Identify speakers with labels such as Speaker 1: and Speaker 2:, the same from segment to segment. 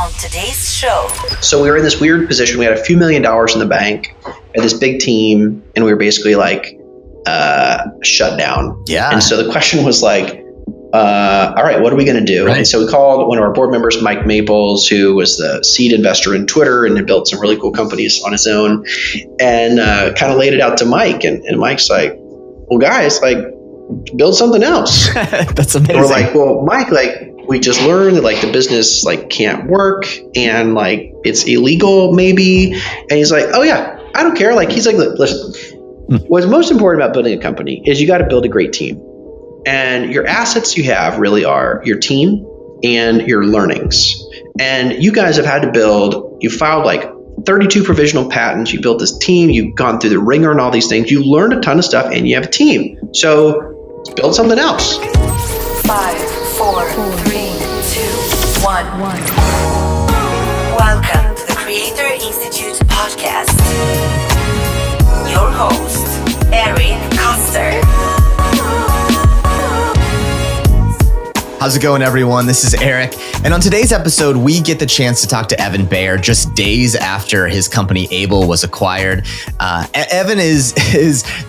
Speaker 1: on today's show.
Speaker 2: So we were in this weird position. We had a few $1 million in the bank, had this big team, and we were basically like shut down.
Speaker 3: Yeah.
Speaker 2: And so the question was like, all right, what are we going to do?
Speaker 3: Right.
Speaker 2: And so we called one of our board members, Mike Maples, who was the seed investor in Twitter and had built some really cool companies on his own, and kind of laid it out to Mike. And Mike's like, well, guys, like, build something else.
Speaker 3: That's amazing.
Speaker 2: And we're like, well, Mike, like, we just learned that like the business like can't work and like it's illegal maybe. And he's like, oh yeah, I don't care. Like, he's like, listen, what's most important about building a company is you got to build a great team. And your assets you have really are your team and your learnings. And you guys have had to build, you filed like 32 provisional patents. You built this team. You've gone through the ringer and all these things. You learned a ton of stuff and you have a team. So let's build something else.
Speaker 1: 5, 4, 3, 2, 1. Welcome to the Creator Institute podcast. Your host, Evan Koester.
Speaker 3: How's it going, everyone? This is Eric. And on today's episode, we get the chance to talk to Evan Baehr just days after his company Able was acquired. Evan is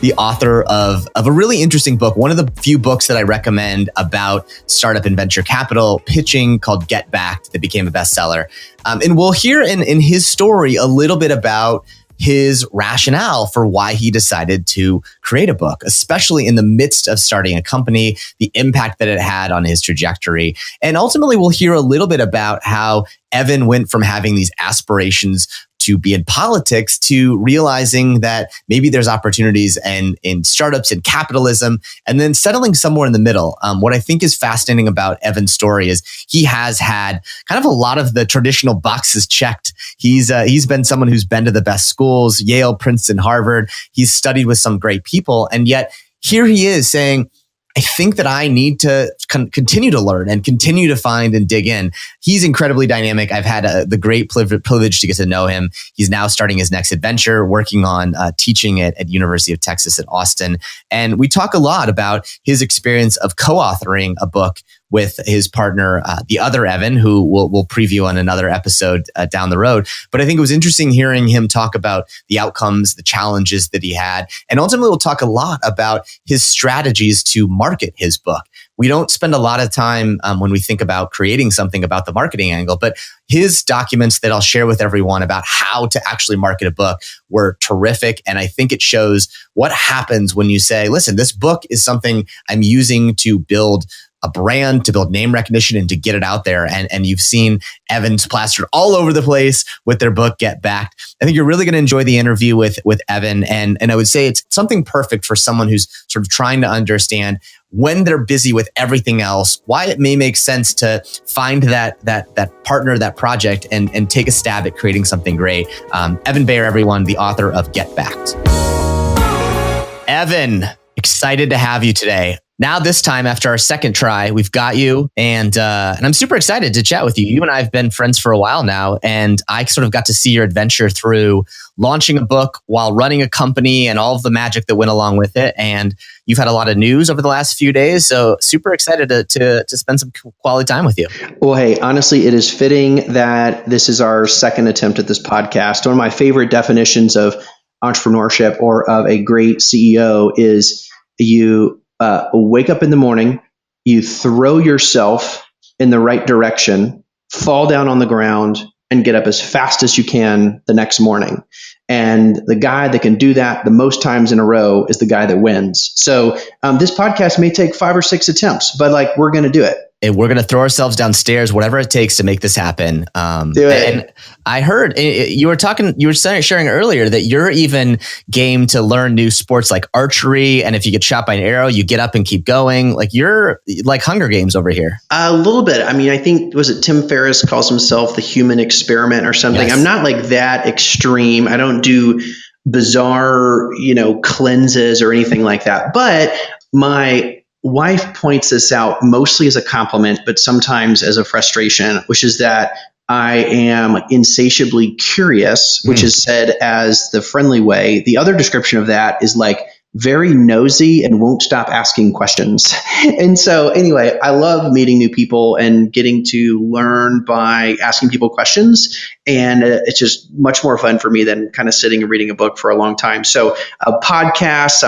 Speaker 3: the author of a really interesting book, one of the few books that I recommend about startup and venture capital pitching, called Get Backed, that became a bestseller. And we'll hear in his story a little bit about his rationale for why he decided to create a book, especially in the midst of starting a company, the impact that it had on his trajectory. And ultimately, we'll hear a little bit about how Evan went from having these aspirations to be in politics to realizing that maybe there's opportunities in startups and capitalism, and then settling somewhere in the middle. What I think is fascinating about Evan's story is he has had kind of a lot of the traditional boxes checked. He's been someone who's been to the best schools, Yale, Princeton, Harvard. He's studied with some great people. And yet here he is saying, I think that I need to continue to learn and continue to find and dig in. He's incredibly dynamic. I've had the great privilege to get to know him. He's now starting his next adventure, working on teaching at University of Texas at Austin. And we talk a lot about his experience of co-authoring a book with his partner, the other Evan, who we'll preview on another episode down the road. But I think it was interesting hearing him talk about the outcomes, the challenges that he had. And ultimately, we'll talk a lot about his strategies to market his book. We don't spend a lot of time when we think about creating something about the marketing angle, but his documents that I'll share with everyone about how to actually market a book were terrific. And I think it shows what happens when you say, listen, this book is something I'm using to build a brand, to build name recognition, and to get it out there. And you've seen Evans plastered all over the place with their book, Get Backed. I think you're really going to enjoy the interview with Evan. And I would say it's something perfect for someone who's sort of trying to understand when they're busy with everything else, why it may make sense to find that partner, that project, and take a stab at creating something great. Evan Baehr, everyone, the author of Get Backed. Evan, excited to have you today. Now, this time, after our second try, we've got you, and I'm super excited to chat with you. You and I have been friends for a while now, and I sort of got to see your adventure through launching a book while running a company and all of the magic that went along with it. And you've had a lot of news over the last few days, so super excited to spend some quality time with you.
Speaker 2: Well, hey, honestly, it is fitting that this is our second attempt at this podcast. One of my favorite definitions of entrepreneurship or of a great CEO is you wake up in the morning, you throw yourself in the right direction, fall down on the ground, and get up as fast as you can the next morning. And the guy that can do that the most times in a row is the guy that wins. So this podcast may take 5 or 6 attempts, but like, we're going to do it.
Speaker 3: And we're going to throw ourselves downstairs, whatever it takes to make this happen.
Speaker 2: Do it.
Speaker 3: And I heard you were sharing earlier that you're even game to learn new sports like archery. And if you get shot by an arrow, you get up and keep going. Like, you're like Hunger Games over here. A
Speaker 2: little bit. I mean, I think, was it Tim Ferriss calls himself the human experiment or something? Yes. I'm not like that extreme. I don't do bizarre, cleanses or anything like that. But my wife points this out mostly as a compliment, but sometimes as a frustration, which is that I am insatiably curious, which is said as the friendly way. The other description of that is like very nosy and won't stop asking questions. And so anyway, I love meeting new people and getting to learn by asking people questions. And it's just much more fun for me than kind of sitting and reading a book for a long time. So podcasts,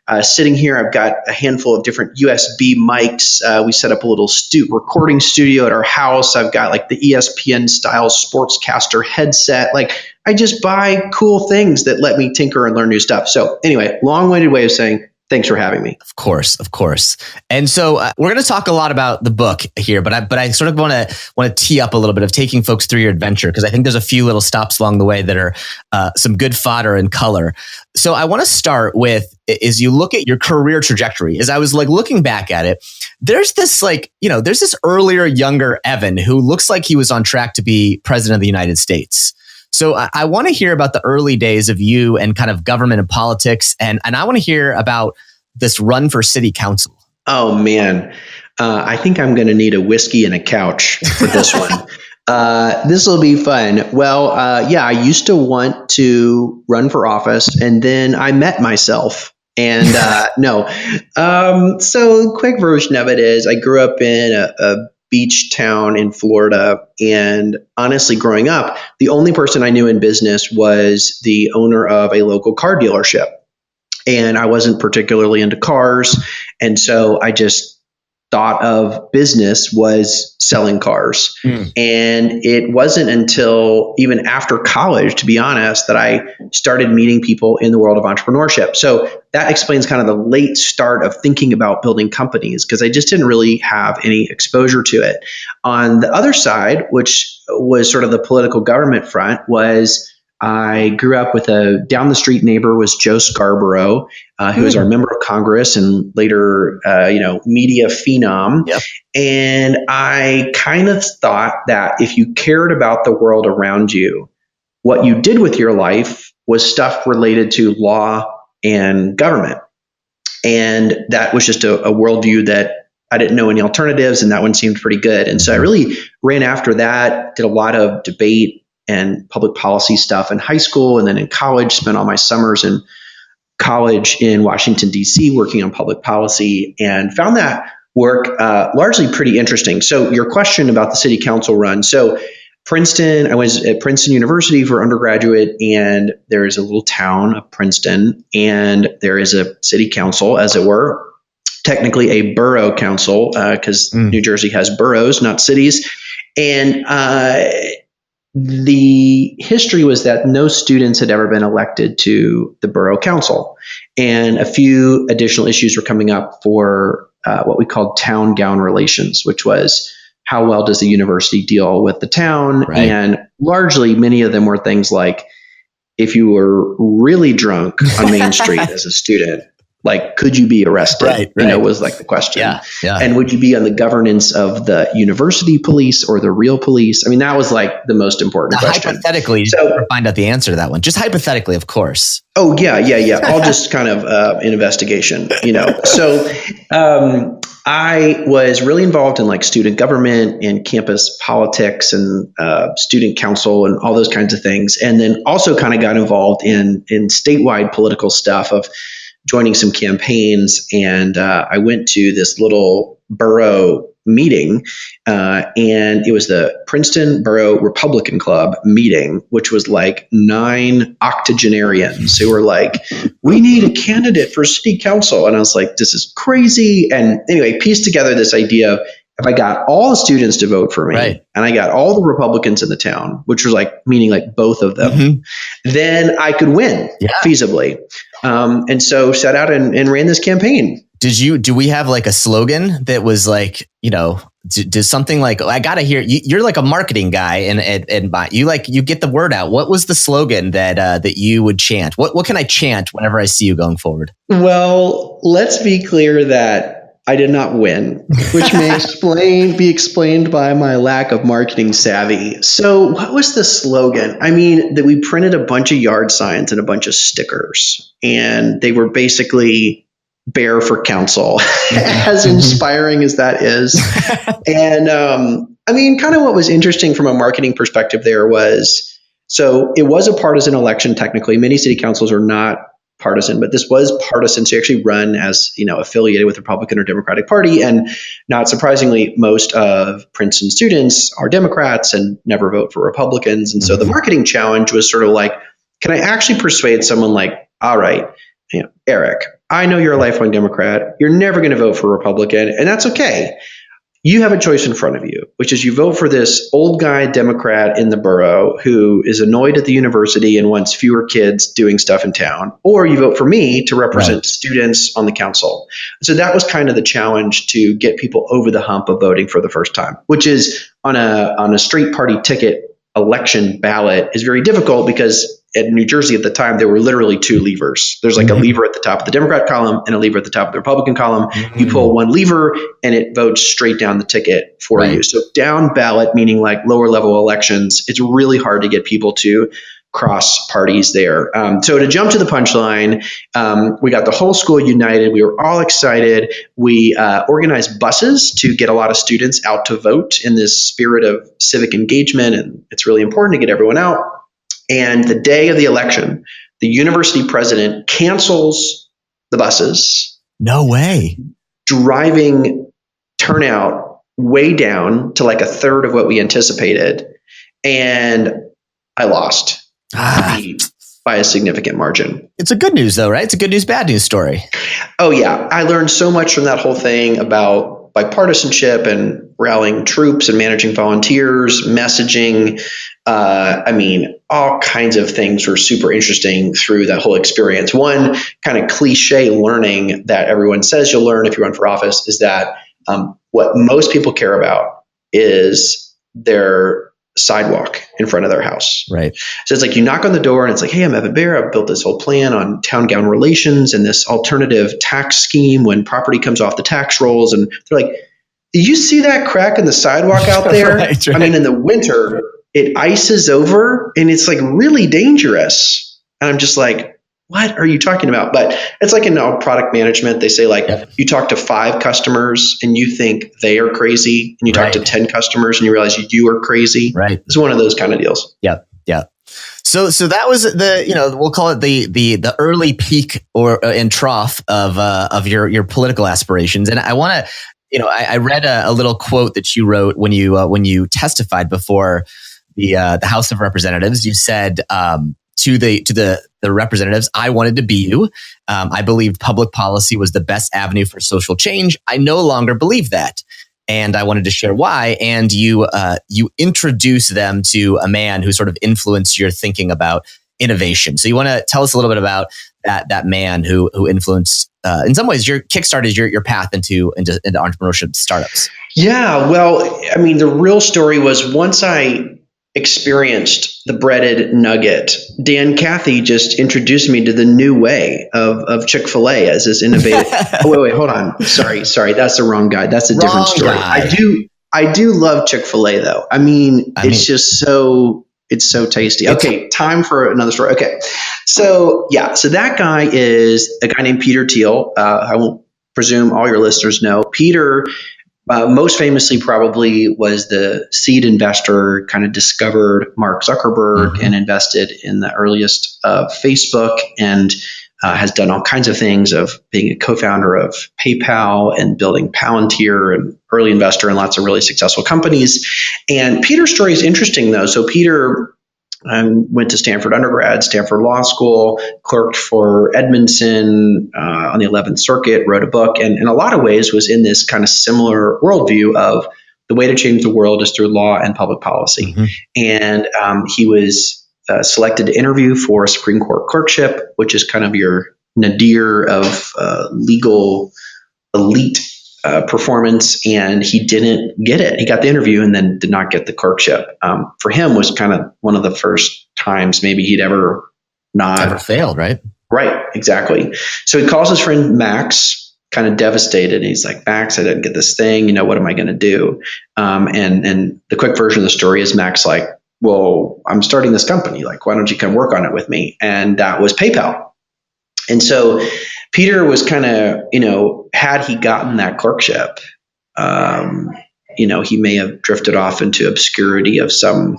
Speaker 2: I'm sitting here. I've got a handful of different USB mics. We set up a little recording studio at our house. I've got like the ESPN style sportscaster headset. Like I just buy cool things that let me tinker and learn new stuff. So anyway, long-winded way of saying thanks for having me.
Speaker 3: Of course. And so we're going to talk a lot about the book here, but I sort of want to tee up a little bit of taking folks through your adventure, because I think there's a few little stops along the way that are some good fodder and color. So I want to start with, as you look at your career trajectory, as I was like looking back at it, there's this there's this earlier, younger Evan who looks like he was on track to be president of the United States. So I want to hear about the early days of you and kind of government and politics. And I want to hear about this run for city council.
Speaker 2: Oh, man. I think I'm going to need a whiskey and a couch for this one. This will be fun. Well, I used to want to run for office, and then I met myself. And no. So quick version of it is I grew up in a beach town in Florida. And honestly, growing up, the only person I knew in business was the owner of a local car dealership. And I wasn't particularly into cars. And so I just thought of business was selling cars. And it wasn't until even after college, to be honest, that I started meeting people in the world of entrepreneurship. So that explains kind of the late start of thinking about building companies, because I just didn't really have any exposure to it. On the other side, which was sort of the political government front, was I grew up with a down the street neighbor was Joe Scarborough, who was our member of Congress and later, media phenom.
Speaker 3: Yep.
Speaker 2: And I kind of thought that if you cared about the world around you, what you did with your life was stuff related to law and government. And that was just a worldview that I didn't know any alternatives, and that one seemed pretty good. And so I really ran after that, did a lot of debate and public policy stuff in high school, and then in college, spent all my summers in college in Washington, D.C., working on public policy, and found that work largely pretty interesting. So your question about the city council run. So Princeton, I was at Princeton University for undergraduate, and there is a little town of Princeton, and there is a city council, as it were, technically a borough council, because New Jersey has boroughs, not cities. And the history was that no students had ever been elected to the borough council, and a few additional issues were coming up for what we called town gown relations, which was how well does the university deal with the town? Right. And largely, many of them were things like, if you were really drunk on Main Street as a student, like, could you be arrested? Right. Was like the question.
Speaker 3: Yeah.
Speaker 2: And would you be on the governance of the university police or the real police? I mean, that was like the most important question.
Speaker 3: Hypothetically, so find out the answer to that one. Just hypothetically, of course.
Speaker 2: Oh, yeah. All just kind of an investigation, So I was really involved in like student government and campus politics and student council and all those kinds of things. And then also kind of got involved in statewide political stuff of joining some campaigns. And I went to this little borough meeting, and it was the Princeton Borough Republican Club meeting, which was like 9 octogenarians who were like, we need a candidate for city council. And I was like, this is crazy. And anyway, pieced together this idea of, if I got all the students to vote for me, right, and I got all the Republicans in the town, which was like meaning like both of them, then I could win feasibly. And so set out and ran this campaign.
Speaker 3: Do we have like a slogan that was like, does something like, I got to hear, you're like a marketing guy and you get the word out. What was the slogan that you would chant? What can I chant whenever I see you going forward?
Speaker 2: Well, let's be clear that I did not win, which may be explained by my lack of marketing savvy. So what was the slogan? I mean, that we printed a bunch of yard signs and a bunch of stickers, and they were basically Baehr for council, as inspiring as that is. And I mean, kind of what was interesting from a marketing perspective there was, so it was a partisan election technically. Many city councils are not partisan, but this was partisan. So you actually run as, affiliated with the Republican or Democratic Party. And not surprisingly, most of Princeton students are Democrats and never vote for Republicans. And so the marketing challenge was sort of like, can I actually persuade someone like, all right, Eric, I know you're a lifelong Democrat. You're never going to vote for a Republican, and that's okay. You have a choice in front of you, which is you vote for this old guy Democrat in the borough who is annoyed at the university and wants fewer kids doing stuff in town, or you vote for me to represent students on the council. So that was kind of the challenge to get people over the hump of voting for the first time, which is on a straight party ticket election ballot is very difficult because in New Jersey at the time, there were literally two levers. There's like a lever at the top of the Democrat column and a lever at the top of the Republican column. You pull one lever and it votes straight down the ticket for you. So down ballot, meaning like lower level elections, it's really hard to get people to cross parties there. So to jump to the punchline, we got the whole school united. We were all excited. We organized buses to get a lot of students out to vote in this spirit of civic engagement. And it's really important to get everyone out. And the day of the election, the university president cancels the buses.
Speaker 3: No way.
Speaker 2: Driving turnout way down to like a third of what we anticipated. And I lost by a significant margin.
Speaker 3: It's a good news though, right? It's a good news, bad news story.
Speaker 2: Oh yeah. I learned so much from that whole thing about bipartisanship and rallying troops and managing volunteers, messaging. All kinds of things were super interesting through that whole experience. One kind of cliche learning that everyone says you'll learn if you run for office is that what most people care about is their sidewalk in front of their house.
Speaker 3: Right.
Speaker 2: So it's like you knock on the door and it's like, hey, I'm Evan Baehr. I've built this whole plan on town gown relations and this alternative tax scheme when property comes off the tax rolls. And they're like, do you see that crack in the sidewalk out there?
Speaker 3: Right.
Speaker 2: In the winter, it ices over and it's like really dangerous. And I'm just like, what are you talking about? But it's like in all product management, they say like you talk to 5 customers and you think they are crazy, and you talk to 10 customers and you realize you are crazy.
Speaker 3: Right.
Speaker 2: It's one of those kind of deals.
Speaker 3: Yeah. Yeah. So that was we'll call it the early peak and trough of your political aspirations. And I want to, I read a little quote that you wrote when you testified before the House of Representatives. You said to the representatives, I wanted to be you. I believed public policy was the best avenue for social change. I no longer believe that, and I wanted to share why. And you introduce them to a man who sort of influenced your thinking about innovation. So you want to tell us a little bit about that man who influenced, in some ways, kickstarted your path into entrepreneurship startups.
Speaker 2: Yeah, well, the real story was once I experienced the breaded nugget, Dan Cathy just introduced me to the new way of Chick-fil-A as this innovative. Wait, hold on. Sorry. That's the wrong guy. That's a different story.
Speaker 3: Guy.
Speaker 2: I do love Chick-fil-A though. It's just it's so tasty. Okay, time for another story. Okay. So that guy is a guy named Peter Thiel. I won't presume all your listeners know. Peter most famously probably was the seed investor, kind of discovered Mark Zuckerberg and invested in the earliest of Facebook, and has done all kinds of things of being a co-founder of PayPal and building Palantir, and early investor in lots of really successful companies. And Peter's story is interesting though. So Peter went to Stanford undergrad, Stanford Law School, clerked for Edmondson on the 11th Circuit, wrote a book, and in a lot of ways was in this kind of similar worldview of the way to change the world is through law and public policy. And he was selected to interview for a Supreme Court clerkship, which is kind of your nadir of legal elite performance, and he didn't get it. He got the interview and then did not get the clerkship. For him was kind of one of the first times maybe he'd ever
Speaker 3: failed, right?
Speaker 2: Right, exactly. So he calls his friend Max, kind of devastated, and he's like, Max, I didn't get this thing. What am I going to do? And the quick version of the story is Max like, well, I'm starting this company. Like, why don't you come work on it with me? And that was PayPal. And so Peter was kind of, had he gotten that clerkship, he may have drifted off into obscurity of some,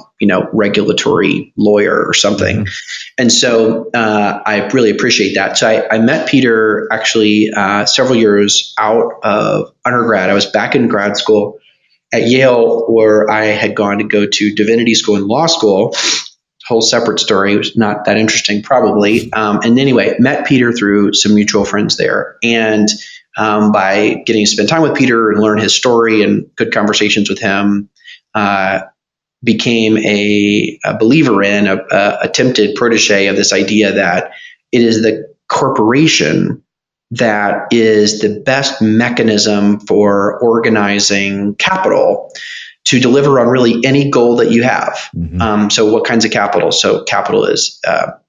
Speaker 2: regulatory lawyer or something. Mm-hmm. And so I really appreciate that. So I met Peter actually several years out of undergrad. I was back in grad school at Yale, where I had gone to go to divinity school and law school. Whole separate story. It was not that interesting, probably. And anyway, met Peter through some mutual friends there. And by getting to spend time with Peter and learn his story and good conversations with him, became a believer in, a tempted protege of this idea that it is the corporation that is the best mechanism for organizing capital to deliver on really any goal that you have. Mm-hmm. So what kinds of capital? So capital is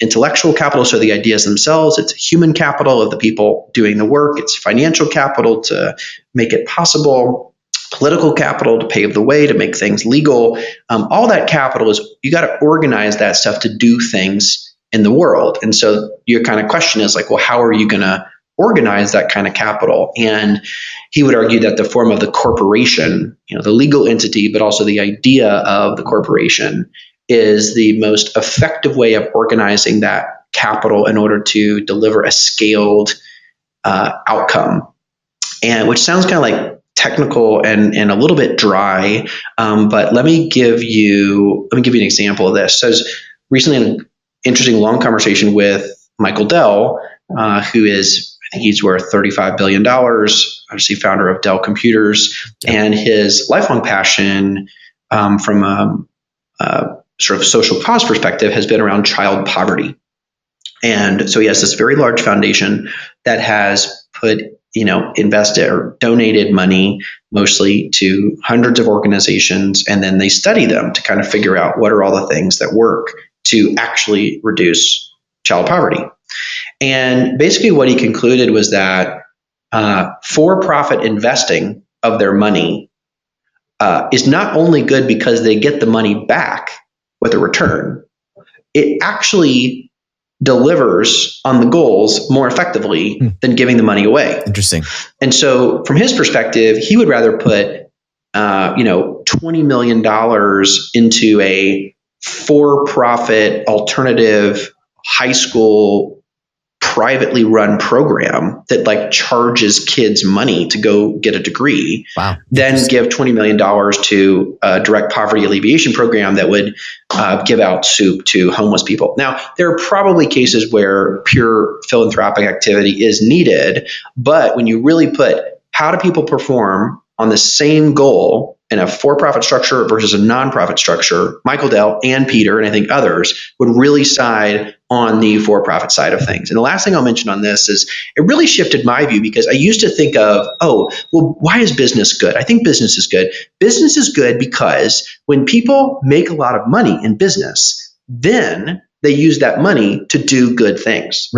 Speaker 2: intellectual capital, so the ideas themselves. It's human capital of the people doing the work. It's financial capital to make it possible. Political capital to pave the way, to make things legal. All that capital is, you got to organize that stuff to do things in the world. And so your kind of question is like, well, how are you going to organize that kind of capital? And he would argue that the form of the corporation, the legal entity, but also the idea of the corporation, is the most effective way of organizing that capital in order to deliver a scaled outcome. And which sounds kind of like technical and a little bit dry, but let me give you an example of this. So I was recently in an interesting long conversation with Michael Dell, who is, I think he's worth $35 billion, obviously founder of Dell Computers, and his lifelong passion from a sort of social cause perspective has been around child poverty. And so he has this very large foundation that has invested or donated money mostly to hundreds of organizations, and then they study them to kind of figure out what are all the things that work to actually reduce child poverty. And basically what he concluded was that for-profit investing of their money is not only good because they get the money back with a return, it actually delivers on the goals more effectively than giving the money away.
Speaker 3: Interesting.
Speaker 2: And so from his perspective, he would rather put $20 million into a for-profit alternative high school privately run program that like charges kids money to go get a degree, then give $20 million to a direct poverty alleviation program that would give out soup to homeless people. Now, there are probably cases where pure philanthropic activity is needed, but when you really put how do people perform on the same goal in a for-profit structure versus a nonprofit structure, Michael Dell and Peter, and I think others, would really side on the for-profit side of things. And the last thing I'll mention on this is it really shifted my view, because I used to think of, why is business good? I think business is good. Business is good because when people make a lot of money in business, then they use that money to do good things,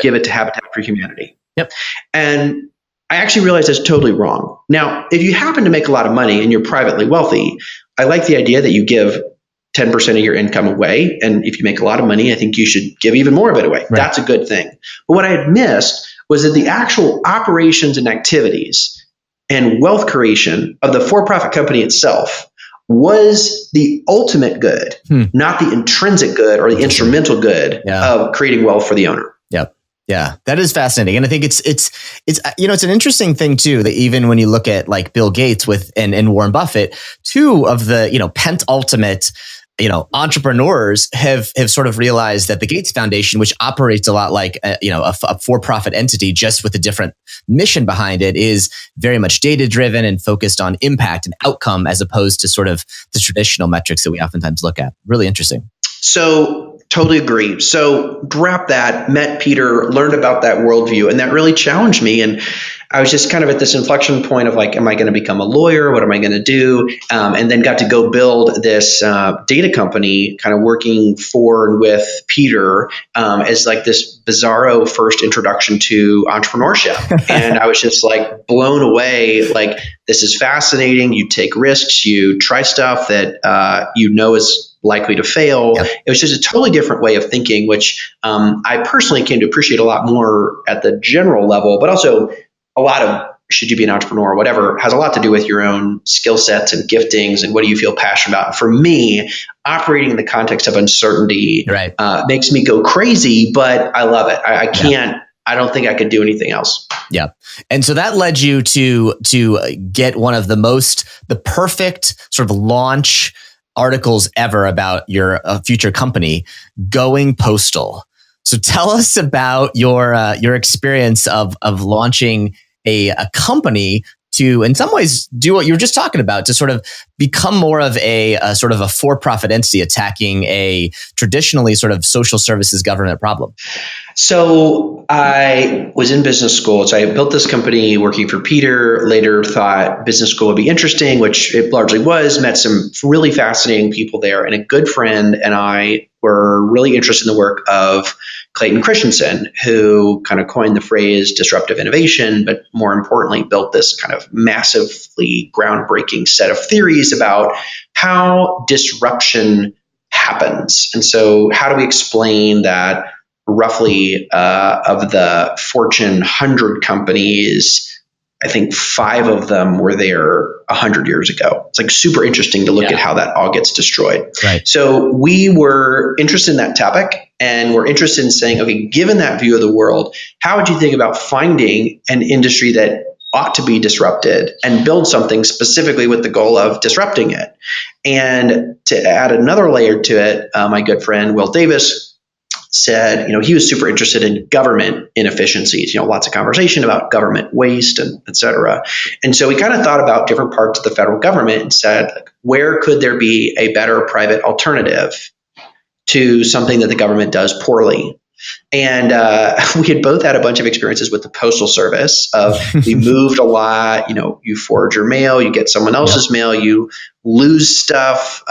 Speaker 2: give it to Habitat for Humanity.
Speaker 3: Yep.
Speaker 2: And I actually realized that's totally wrong. Now, if you happen to make a lot of money and you're privately wealthy, I like the idea that you give 10% of your income away. And if you make a lot of money, I think you should give even more of it away. Right. That's a good thing. But what I had missed was that the actual operations and activities and wealth creation of the for-profit company itself was the ultimate good, not the intrinsic good or the instrumental good of creating wealth for the owner.
Speaker 3: Yep. Yeah, that is fascinating. And I think it's it's an interesting thing too, that even when you look at like Bill Gates and Warren Buffett, two of the, pentultimate, entrepreneurs have sort of realized that the Gates Foundation, which operates a lot like a for-profit entity, just with a different mission behind it, is very much data-driven and focused on impact and outcome, as opposed to sort of the traditional metrics that we oftentimes look at. Really interesting.
Speaker 2: So totally agree. So wrap that, met Peter, learned about that worldview, and that really challenged me. And I was just kind of at this inflection point of like, am I going to become a lawyer? What am I going to do? And then got to go build this data company, kind of working for and with Peter as like this bizarro first introduction to entrepreneurship. And I was just like blown away. Like, this is fascinating. You take risks, you try stuff that is likely to fail. Yep. It was just a totally different way of thinking, which I personally came to appreciate a lot more at the general level, but also a lot of should you be an entrepreneur or whatever, has a lot to do with your own skill sets and giftings and what do you feel passionate about. For me, operating in the context of uncertainty makes me go crazy, but I love it. I can't. I don't think I could do anything else.
Speaker 3: Yeah. And so that led you to get one of the perfect sort of launch articles ever about your future company, Going Postal. So tell us about your experience of launching a company to, in some ways, do what you were just talking about, to sort of become more of a sort of a for-profit entity attacking a traditionally sort of social services government problem.
Speaker 2: So I was in business school. So I built this company working for Peter, later thought business school would be interesting, which it largely was, met some really fascinating people there. And a good friend and I were really interested in the work of Clayton Christensen, who kind of coined the phrase disruptive innovation, but more importantly, built this kind of massively groundbreaking set of theories about how disruption happens. And so how do we explain that roughly of the Fortune 100 companies, I think 5 of them were there 100 years ago. It's like super interesting to look at how that all gets destroyed.
Speaker 3: Right.
Speaker 2: So we were interested in that topic, and we're interested in saying, okay, given that view of the world, how would you think about finding an industry that ought to be disrupted and build something specifically with the goal of disrupting it? And to add another layer to it, my good friend Will Davis said, he was super interested in government inefficiencies, lots of conversation about government waste and et cetera. And so we kind of thought about different parts of the federal government and said, where could there be a better private alternative to something that the government does poorly? And we had both had a bunch of experiences with the Postal Service we moved a lot, you forward your mail, you get someone else's mail, you lose stuff,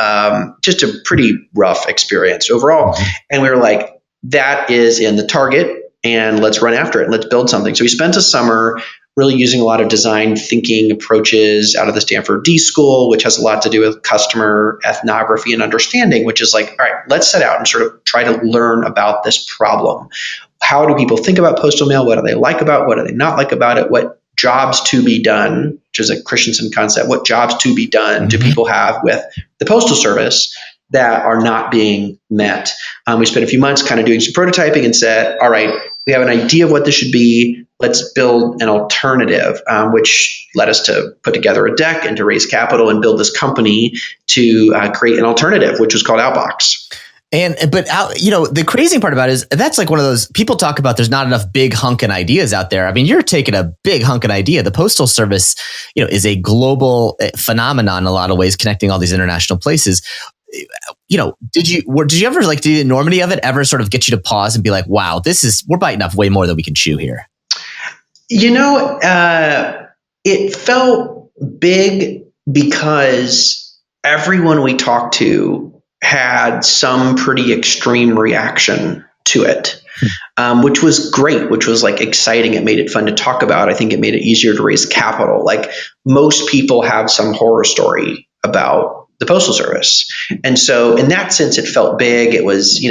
Speaker 2: just a pretty rough experience overall. And we were like, that is in the target, and let's run after it and let's build something. So we spent a summer really using a lot of design thinking approaches out of the Stanford D School, which has a lot to do with customer ethnography and understanding, which is like, all right, let's set out and sort of try to learn about this problem. How do people think about postal mail? What do they like about it? What do they not like about it? What jobs to be done, which is a Christensen concept. What jobs to be done do people have with the Postal Service that are not being met? We spent a few months kind of doing some prototyping and said, all right, we have an idea of what this should be. Let's build an alternative, which led us to put together a deck and to raise capital and build this company to create an alternative, which was called Outbox.
Speaker 3: But the crazy part about it is that's like one of those people talk about. There's not enough big hunkin' ideas out there. I mean, you're taking a big hunkin' idea. The Postal Service, is a global phenomenon in a lot of ways, connecting all these international places. Did you ever did the enormity of it ever sort of get you to pause and be like, wow, we're biting off way more than we can chew here?
Speaker 2: It felt big because everyone we talked to had some pretty extreme reaction to it, which was great, which was like exciting. It made it fun to talk about. I think it made it easier to raise capital. Like most people have some horror story about the Postal Service. And so in that sense, it felt big. It was,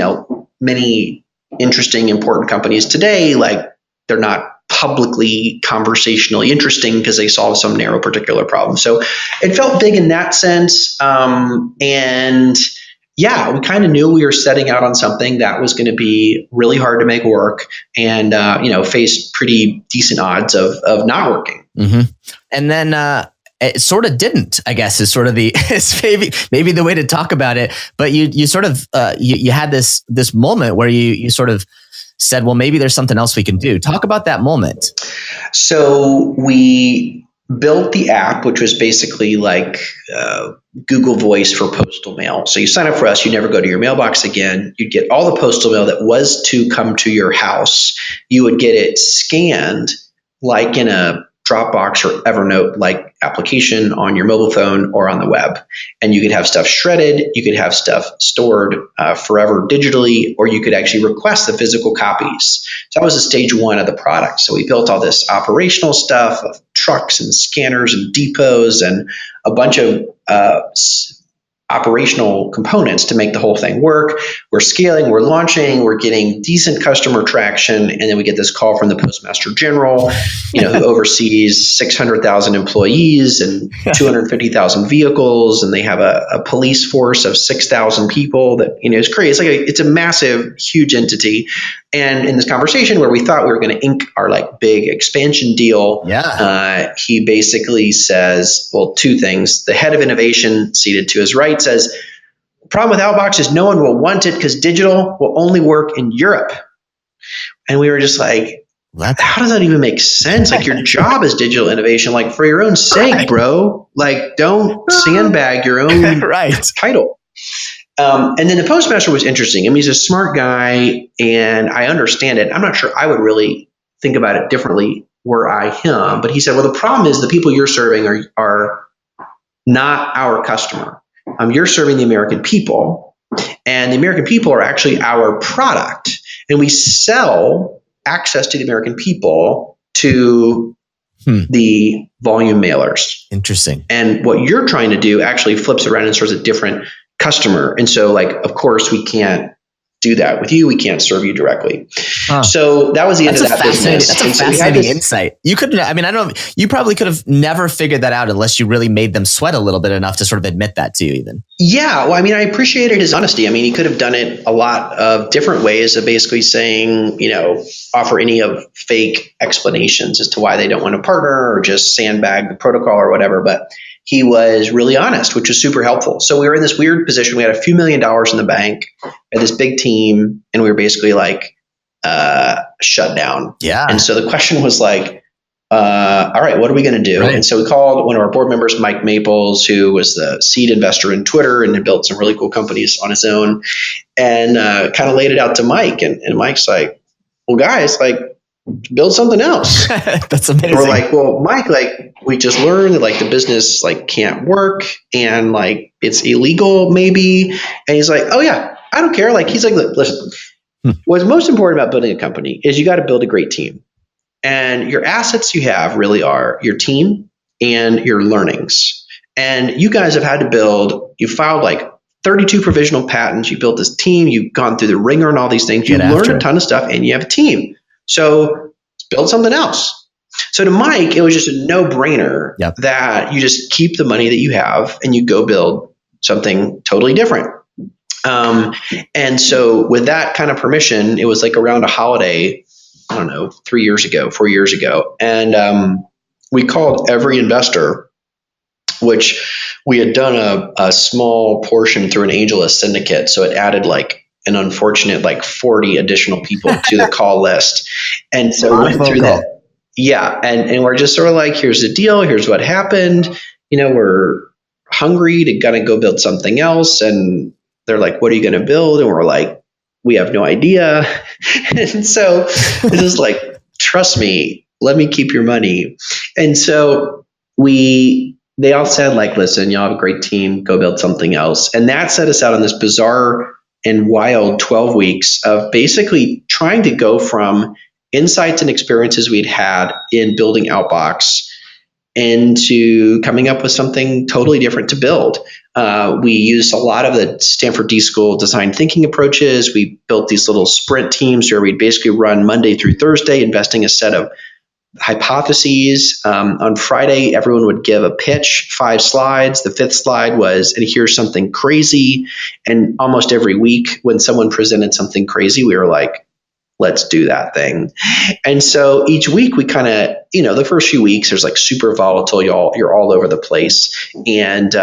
Speaker 2: many interesting, important companies today, like they're not publicly conversationally interesting because they solve some narrow particular problem. So it felt big in that sense. And yeah, we kind of knew we were setting out on something that was going to be really hard to make work and, face pretty decent odds of not working.
Speaker 3: Mm-hmm. And then, it sort of didn't, I guess, is sort of maybe the way to talk about it. But you sort of you had this moment where you sort of said, well, maybe there's something else we can do. Talk about that moment.
Speaker 2: So we built the app, which was basically like Google Voice for postal mail. So you sign up for us, you never go to your mailbox again. You'd get all the postal mail that was to come to your house. You would get it scanned like in a Dropbox or Evernote like application on your mobile phone or on the web. And you could have stuff shredded, you could have stuff stored forever digitally, or you could actually request the physical copies. So that was the stage 1 of the product. So we built all this operational stuff of trucks and scanners and depots and a bunch of operational components to make the whole thing work. We're scaling, we're launching, we're getting decent customer traction, and then we get this call from the Postmaster General, who oversees 600,000 employees and 250,000 vehicles, and they have a police force of 6,000 people that is crazy. It's a massive, huge entity. And in this conversation where we thought we were going to ink our big expansion deal, he basically says, well, two things. The head of innovation, seated to his right, says, the problem with Outbox is no one will want it because digital will only work in Europe. And we were just like,
Speaker 3: what?
Speaker 2: How does that even make sense? Your job is digital innovation. For your own sake, bro, don't sandbag your own title. And then the postmaster was interesting. He's a smart guy, and I understand it. I'm not sure I would really think about it differently were I him. But he said, well, the problem is the people you're serving are not our customer. You're serving the American people, and the American people are actually our product. And we sell access to the American people to the volume mailers.
Speaker 3: Interesting.
Speaker 2: And what you're trying to do actually flips around and serves a different customer. And so of course we can't do that with you. We can't serve you directly. So that was the end of that business.
Speaker 3: That's a fascinating insight. You couldn't, I don't know, you probably could have never figured that out unless you really made them sweat a little bit enough to sort of admit that to you even.
Speaker 2: Yeah. Well, I appreciated his honesty. He could have done it a lot of different ways of basically saying, offer any of fake explanations as to why they don't want to partner or just sandbag the protocol or whatever. But he was really honest, which was super helpful. So we were in this weird position. We had a few $1 million in the bank, had this big team, and we were basically shut down.
Speaker 3: Yeah.
Speaker 2: And so the question was all right, what are we going to do? Right. And so we called one of our board members, Mike Maples, who was the seed investor in Twitter and had built some really cool companies on his own, and kind of laid it out to Mike. And Mike's like, well, guys, build something else.
Speaker 3: That's amazing.
Speaker 2: And we're like, well, Mike, we just learned that the business can't work and it's illegal maybe. And he's like, oh yeah, I don't care. He's like, listen, what's most important about building a company is you got to build a great team. And your assets you have really are your team and your learnings. And you guys have had to you filed 32 provisional patents. You built this team. You've gone through the ringer and all these things. You learned a ton of stuff and you have a team. So let's build something else. So to Mike, it was just a no-brainer that you just keep the money that you have and you go build something totally different. And so with that kind of permission, it was around a holiday, I don't know, 4 years ago. And we called every investor, which we had done a small portion through an AngelList syndicate. So it added an unfortunate 40 additional people to the call list. And so we went through that. Yeah. And we're just sort of here's the deal. Here's what happened. We're hungry to kind of go build something else. And they're like, what are you going to build? And we're like, we have no idea. And so this is trust me, let me keep your money. And so they all said listen, y'all have a great team, go build something else. And that set us out on this bizarre and wild 12 weeks of basically trying to go from insights and experiences we'd had in building Outbox into coming up with something totally different to build. We used a lot of the Stanford D School design thinking approaches. We built these little sprint teams where we'd basically run Monday through Thursday, investing a set of hypotheses. On Friday, everyone would give a pitch, 5 slides. The 5th slide was, and here's something crazy. And almost every week when someone presented something crazy, we were like, let's do that thing. And so each week we kind of, the first few weeks, there's super volatile. You're all over the place. And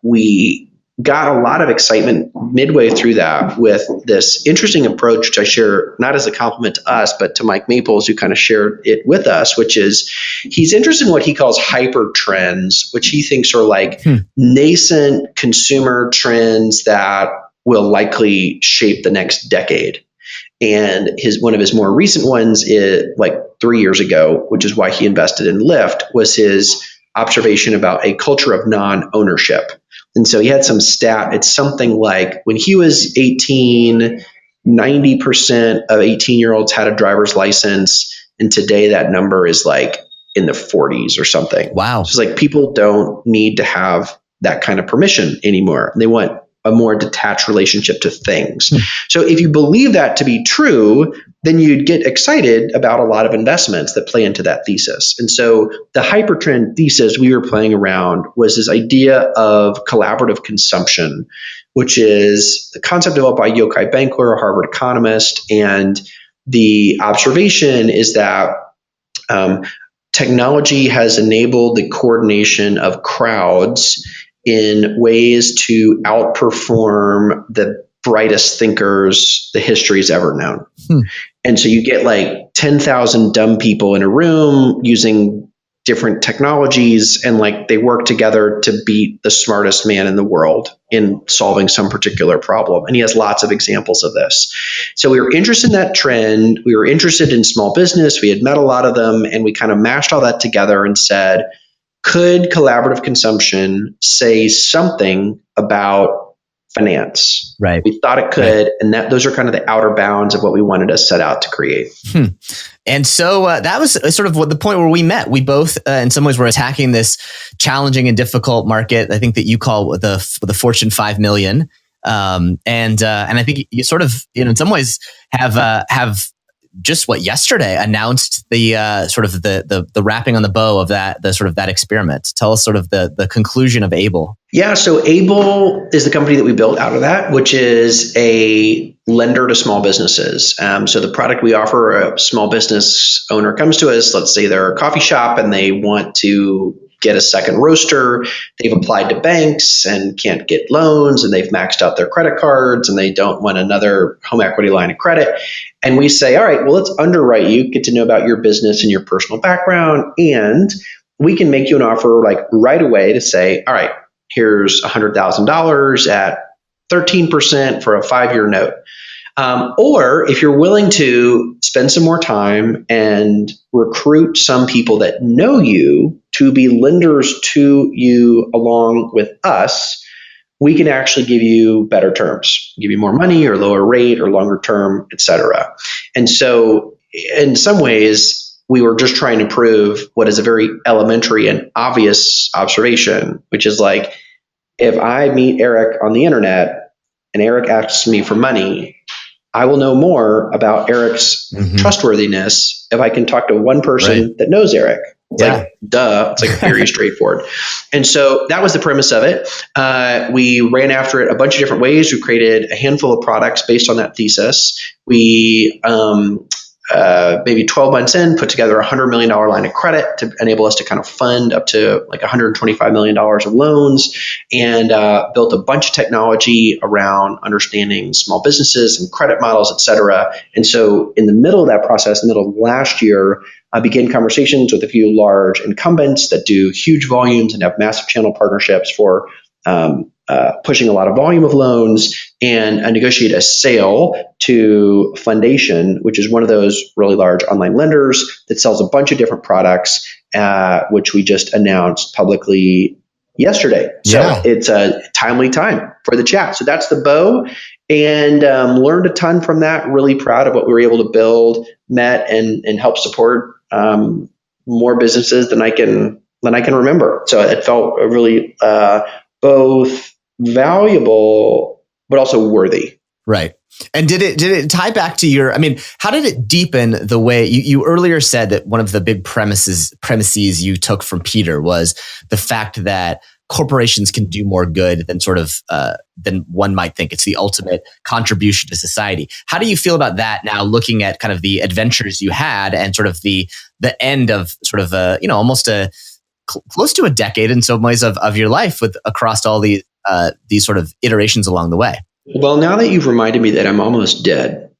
Speaker 2: we got a lot of excitement midway through that with this interesting approach, which I share not as a compliment to us, but to Mike Maples, who kind of shared it with us, which is he's interested in what he calls hyper trends, which he thinks are nascent consumer trends that will likely shape the next decade. And one of his more recent ones is 3 years ago, which is why he invested in Lyft, was his observation about a culture of non-ownership. And so he had some stat. It's something like when he was 18, 90% of 18-year-olds had a driver's license. And today that number is in the 40s or something.
Speaker 3: Wow.
Speaker 2: So it's people don't need to have that kind of permission anymore. They want a more detached relationship to things. So if you believe that to be true, then you'd get excited about a lot of investments that play into that thesis. And so the hypertrend thesis we were playing around was this idea of collaborative consumption, which is the concept developed by Yochai Benkler, a Harvard economist. And the observation is that technology has enabled the coordination of crowds in ways to outperform the brightest thinkers the history's ever known. And so you get like 10,000 dumb people in a room using different technologies, and like they work together to beat the smartest man in the world in solving some particular problem. And he has lots of examples of this. So we were interested in that trend. We were interested in small business. We had met a lot of them, and we kind of mashed all that together and said, could collaborative consumption say something about finance?
Speaker 3: Right.
Speaker 2: We thought it could, and those are kind of the outer bounds of what we wanted to set out to create.
Speaker 3: And so that was sort of the point where we met. We both, in some ways, were attacking this challenging and difficult market. I think that you call the Fortune 5 million, and I think you sort of, in some ways, have just yesterday announced the sort of the wrapping on the bow of that experiment. Tell us sort of the conclusion of Able.
Speaker 2: Yeah, so Able is the company that we built out of that, which is a lender to small businesses. So the product we offer, a small business owner comes to us, let's say they're a coffee shop and they want to get a second roaster. They've applied to banks and can't get loans, and they've maxed out their credit cards, and they don't want another home equity line of credit. And we say, all right, well, let's underwrite you, get to know about your business and your personal background, and we can make you an offer like right away to say, all right, here's $100,000 at 13% for a 5-year note. Or if you're willing to spend some more time and recruit some people that know you to be lenders to you along with us, we can actually give you better terms, give you more money or lower rate or longer term, et cetera. And so in some ways, we were just trying to prove what is a very elementary and obvious observation, which is like, if I meet Eric on the internet and Eric asks me for money, I will know more about Eric's trustworthiness if I can talk to one person that knows Eric. It's like, duh. It's like very straightforward. And so that was the premise of it. We ran after it a bunch of different ways. We created a handful of products based on that thesis. We, maybe 12 months in, put together a $100 million line of credit to enable us to kind of fund up to like $125 million of loans, and built a bunch of technology around understanding small businesses and credit models, et cetera. And so in the middle of that process, in the middle of last year, I began conversations with a few large incumbents that do huge volumes and have massive channel partnerships for pushing a lot of volume of loans, and negotiate a sale to Fundation, which is one of those really large online lenders that sells a bunch of different products, which we just announced publicly yesterday. So it's a timely time for the chat. So that's the bow, and learned a ton from that. Really proud of what we were able to build, met and help support more businesses than I can remember. So it felt really both valuable, but also worthy.
Speaker 3: Right. And did it tie back to your, how did it deepen the way you earlier said that one of the big premises you took from Peter was the fact that corporations can do more good than sort of, than one might think. It's the ultimate contribution to society. How do you feel about that now, looking at kind of the adventures you had and sort of the end of sort of almost close to a decade in some ways of your life with across all these sort of iterations along the way?
Speaker 2: Well, now that you've reminded me that I'm almost dead,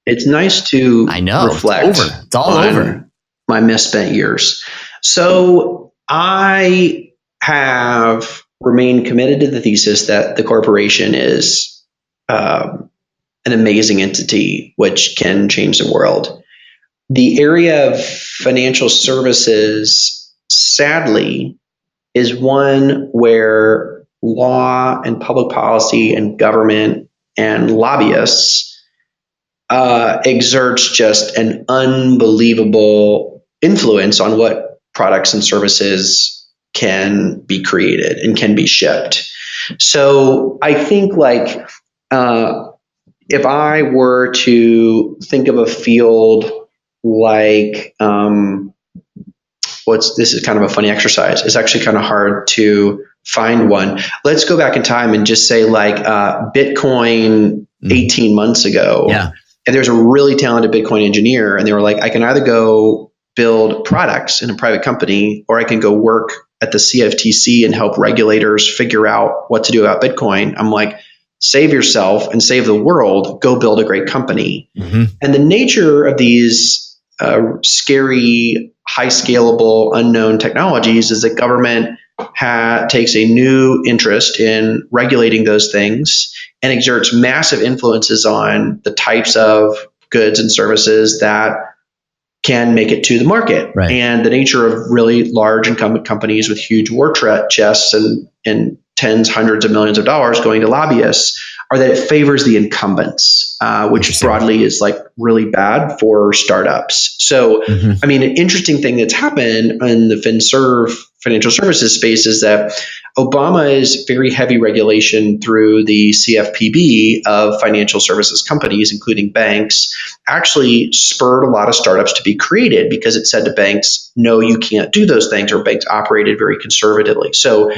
Speaker 2: it's nice to reflect
Speaker 3: it's all over
Speaker 2: my misspent years. So I have remained committed to the thesis that the corporation is an amazing entity which can change the world. The area of financial services, sadly, is one where law and public policy and government and lobbyists exerts just an unbelievable influence on what products and services can be created and can be shipped. So I think if I were to think of a field like this is kind of a funny exercise. It's actually kind of hard to find one. Let's go back in time and just say Bitcoin 18 months ago.
Speaker 3: Yeah.
Speaker 2: And there's a really talented Bitcoin engineer, and they were like, I can either go build products in a private company, or I can go work at the CFTC and help regulators figure out what to do about Bitcoin. I'm like, save yourself and save the world, go build a great company. Mm-hmm. And the nature of these scary, high scalable, unknown technologies is that government takes a new interest in regulating those things and exerts massive influences on the types of goods and services that can make it to the market.
Speaker 3: Right.
Speaker 2: And the nature of really large incumbent companies with huge war chests and tens, hundreds of millions of dollars going to lobbyists are that it favors the incumbents, which broadly is really bad for startups. So, I mean, an interesting thing that's happened in the FinServ financial services space is that Obama's very heavy regulation through the CFPB of financial services companies, including banks, actually spurred a lot of startups to be created because it said to banks, no, you can't do those things, or banks operated very conservatively. So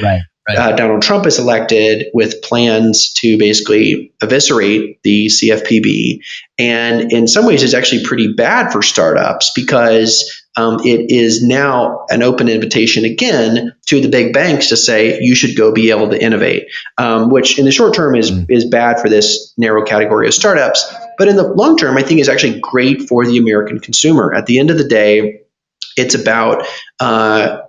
Speaker 2: Donald Trump is elected with plans to basically eviscerate the CFPB. And in some ways, it's actually pretty bad for startups because it is now an open invitation again to the big banks to say, you should go be able to innovate, which in the short term is bad for this narrow category of startups. But in the long term, I think is actually great for the American consumer. At the end of the day, it's about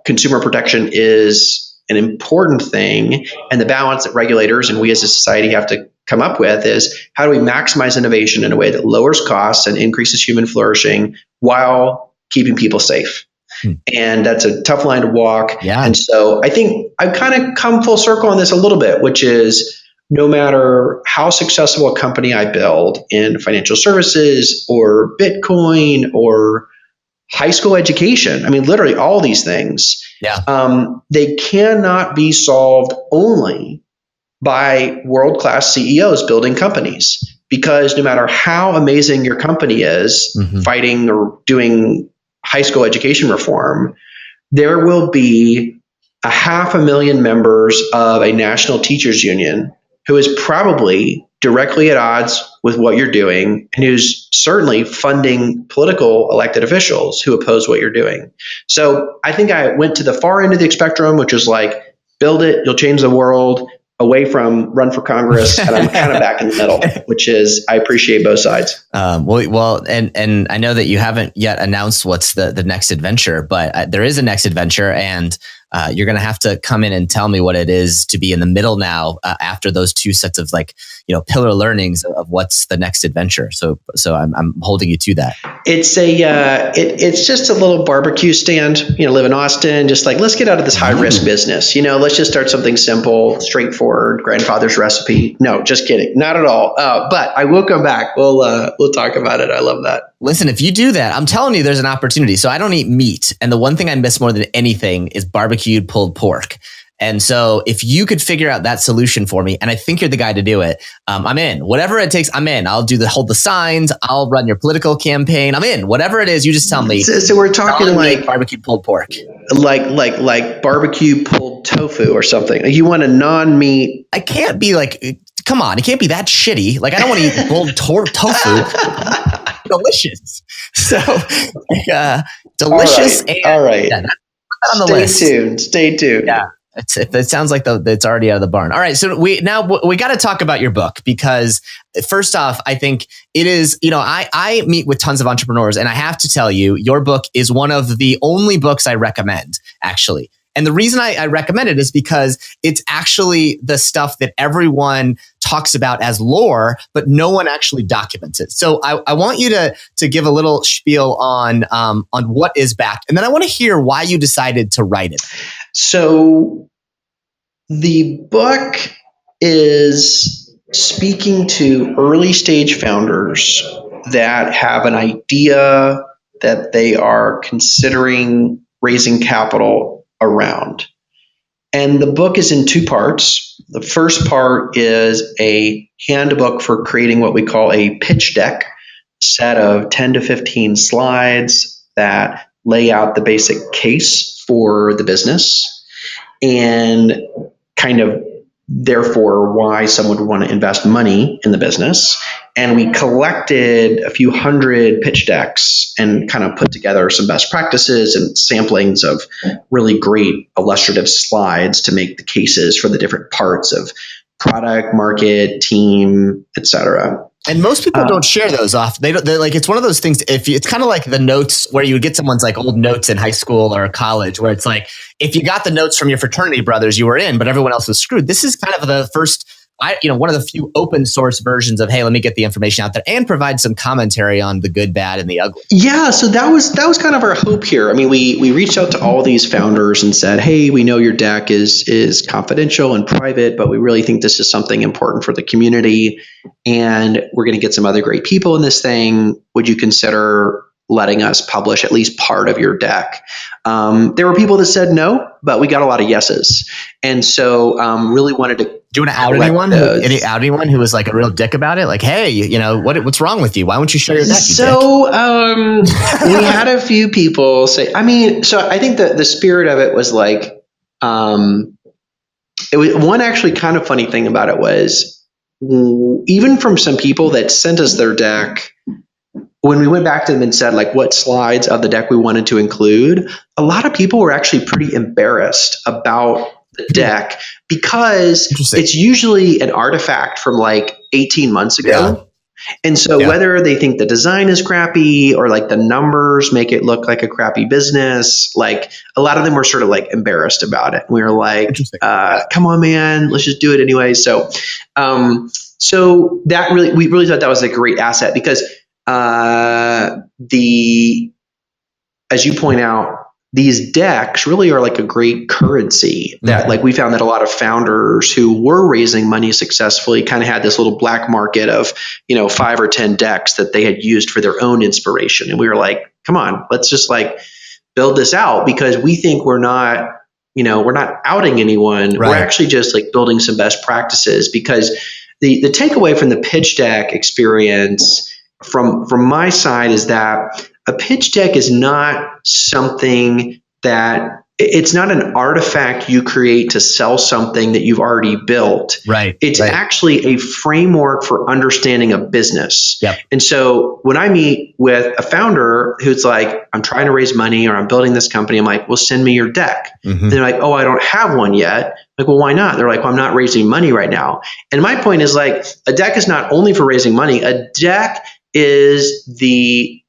Speaker 2: consumer protection is an important thing. And the balance that regulators and we as a society have to come up with is, how do we maximize innovation in a way that lowers costs and increases human flourishing while keeping people safe? And that's a tough line to walk.
Speaker 3: Yeah.
Speaker 2: And so I think I've kind of come full circle on this a little bit, which is no matter how successful a company I build in financial services or Bitcoin or high school education, I mean, literally all these things, they cannot be solved only by world-class CEOs building companies. Because no matter how amazing your company is fighting or doing high school education reform, there will be 500,000 members of a national teachers union who is probably directly at odds with what you're doing and who's certainly funding political elected officials who oppose what you're doing. So I think I went to the far end of the spectrum, which is like, build it, you'll change the world, away from run for Congress. And I'm kind of back in the middle, which is, I appreciate both sides.
Speaker 3: And I know that you haven't yet announced what's the next adventure, but there is a next adventure, and you're going to have to come in and tell me what it is to be in the middle now after those two sets of pillar learnings of what's the next adventure. So I'm holding you to that.
Speaker 2: It's it's just a little barbecue stand, live in Austin, just let's get out of this high risk business. Let's just start something simple, straightforward, grandfather's recipe. No, just kidding. Not at all. But I will come back. We'll talk about it. I love that.
Speaker 3: Listen, if you do that, I'm telling you, there's an opportunity. So I don't eat meat. And the one thing I miss more than anything is barbecued pulled pork. And so if you could figure out that solution for me, and I think you're the guy to do it, I'm in. Whatever it takes, I'm in. I'll hold the signs. I'll run your political campaign. I'm in. Whatever it is, you just tell me.
Speaker 2: So we're talking
Speaker 3: barbecued pulled pork.
Speaker 2: Like barbecue pulled tofu or something. You want a non-meat.
Speaker 3: I can't be come on, it can't be that shitty. I don't want to eat pulled tofu. Delicious. So, delicious.
Speaker 2: All right.
Speaker 3: Yeah, on the list.
Speaker 2: Stay tuned.
Speaker 3: Yeah. It sounds like it's already out of the barn. All right. So we got to talk about your book, because first off, I think it is, I meet with tons of entrepreneurs, and I have to tell you, your book is one of the only books I recommend, actually. And the reason I recommend it is because it's actually the stuff that everyone talks about as lore, but no one actually documents it. So I want you to give a little spiel on what is backed. And then I want to hear why you decided to write it.
Speaker 2: So the book is speaking to early stage founders that have an idea that they are considering raising capital around. And the book is in two parts. The first part is a handbook for creating what we call a pitch deck, set of 10 to 15 slides that lay out the basic case for the business and kind of therefore why someone would want to invest money in the business. And we collected a few hundred pitch decks and kind of put together some best practices and samplings of really great illustrative slides to make the cases for the different parts of product, market, team, etc.
Speaker 3: And most people don't share those off. They're like, it's one of those things. It's kind of like the notes where you would get someone's like old notes in high school or college, where it's like, if you got the notes from your fraternity brothers, you were in, but everyone else was screwed. This is kind of the first, one of the few open source versions of, hey, let me get the information out there and provide some commentary on the good, bad, and the ugly.
Speaker 2: Yeah, so that was kind of our hope here. I mean, we reached out to all these founders and said, hey, we know your deck is confidential and private, but we really think this is something important for the community, and we're going to get some other great people in this thing. Would you consider letting us publish at least part of your deck? There were people that said no, but we got a lot of yeses. And so really wanted to.
Speaker 3: Do you want to out anyone who was like a real dick about it? Like, hey, what's wrong with you? Why won't you share your deck?
Speaker 2: So we had a few people say, so I think that the spirit of it was like, it was one actually kind of funny thing about it was even from some people that sent us their deck, when we went back to them and said like what slides of the deck we wanted to include, a lot of people were actually pretty embarrassed about the deck because it's usually an artifact from like 18 months ago. Yeah. And so whether they think the design is crappy or like the numbers make it look like a crappy business, like a lot of them were sort of like embarrassed about it. We were like, come on, man, let's just do it anyway. So, that we really thought that was a great asset because as you point out, these decks really are like a great currency that like we found that a lot of founders who were raising money successfully kind of had this little black market of, 5 or 10 decks that they had used for their own inspiration. And we were like, come on, let's just like build this out because we think we're not outing anyone. Right. We're actually just like building some best practices because the takeaway from the pitch deck experience from my side is that a pitch deck is not something that it's not an artifact you create to sell something that you've already built.
Speaker 3: Right.
Speaker 2: It's actually a framework for understanding a business.
Speaker 3: Yep.
Speaker 2: And so when I meet with a founder who's like, I'm trying to raise money or I'm building this company, I'm like, well, send me your deck. Mm-hmm. They're like, oh, I don't have one yet. I'm like, well, why not? They're like, well, I'm not raising money right now. And my point is like, a deck is not only for raising money. A deck is the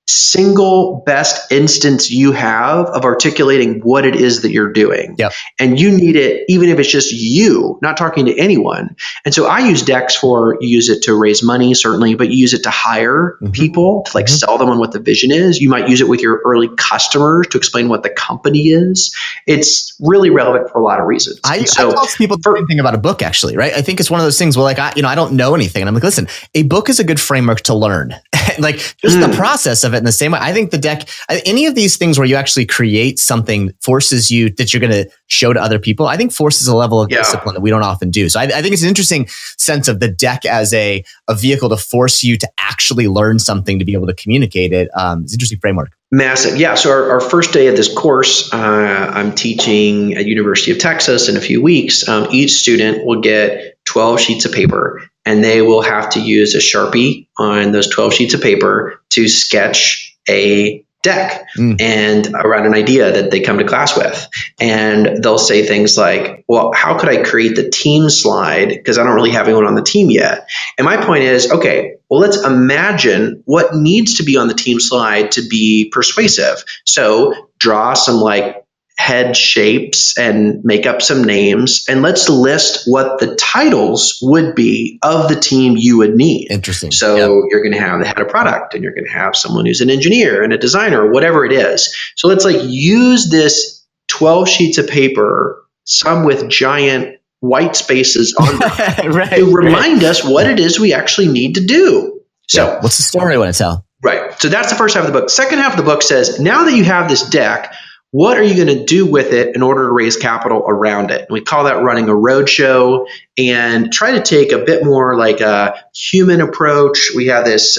Speaker 2: single best instance you have of articulating what it is that you're doing.
Speaker 3: Yep.
Speaker 2: And you need it, even if it's just you, not talking to anyone. And so I use decks you use it to raise money, certainly, but you use it to hire people, to like sell them on what the vision is. You might use it with your early customers to explain what the company is. It's really relevant for a lot of reasons.
Speaker 3: I tell people the same thing about a book, actually, right? I think it's one of those things where like, I don't know anything. And I'm like, listen, a book is a good framework to learn. Like just the process of it in the same way. I think the deck, any of these things where you actually create something forces you that you're going to show to other people, I think forces a level of discipline that we don't often do. So I think it's an interesting sense of the deck as a vehicle to force you to actually learn something to be able to communicate it. It's an interesting framework.
Speaker 2: Massive. Yeah. So our first day of this course, I'm teaching at University of Texas in a few weeks. Each student will get 12 sheets of paper and they will have to use a Sharpie on those 12 sheets of paper to sketch a deck and around an idea that they come to class with. And they'll say things like, well, how could I create the team slide? Because I don't really have anyone on the team yet. And my point is, okay, well, let's imagine what needs to be on the team slide to be persuasive. So draw some like head shapes and make up some names. And let's list what the titles would be of the team you would need.
Speaker 3: Interesting.
Speaker 2: So you're going to have the head of product and you're going to have someone who's an engineer and a designer, whatever it is. So let's like use this 12 sheets of paper, some with giant white spaces on them to remind us what it is we actually need to do. So
Speaker 3: what's the story you want to tell?
Speaker 2: Right. So that's the first half of the book. Second half of the book says, now that you have this deck, what are you going to do with it in order to raise capital around it? And we call that running a roadshow, and try to take a bit more like a human approach. We have this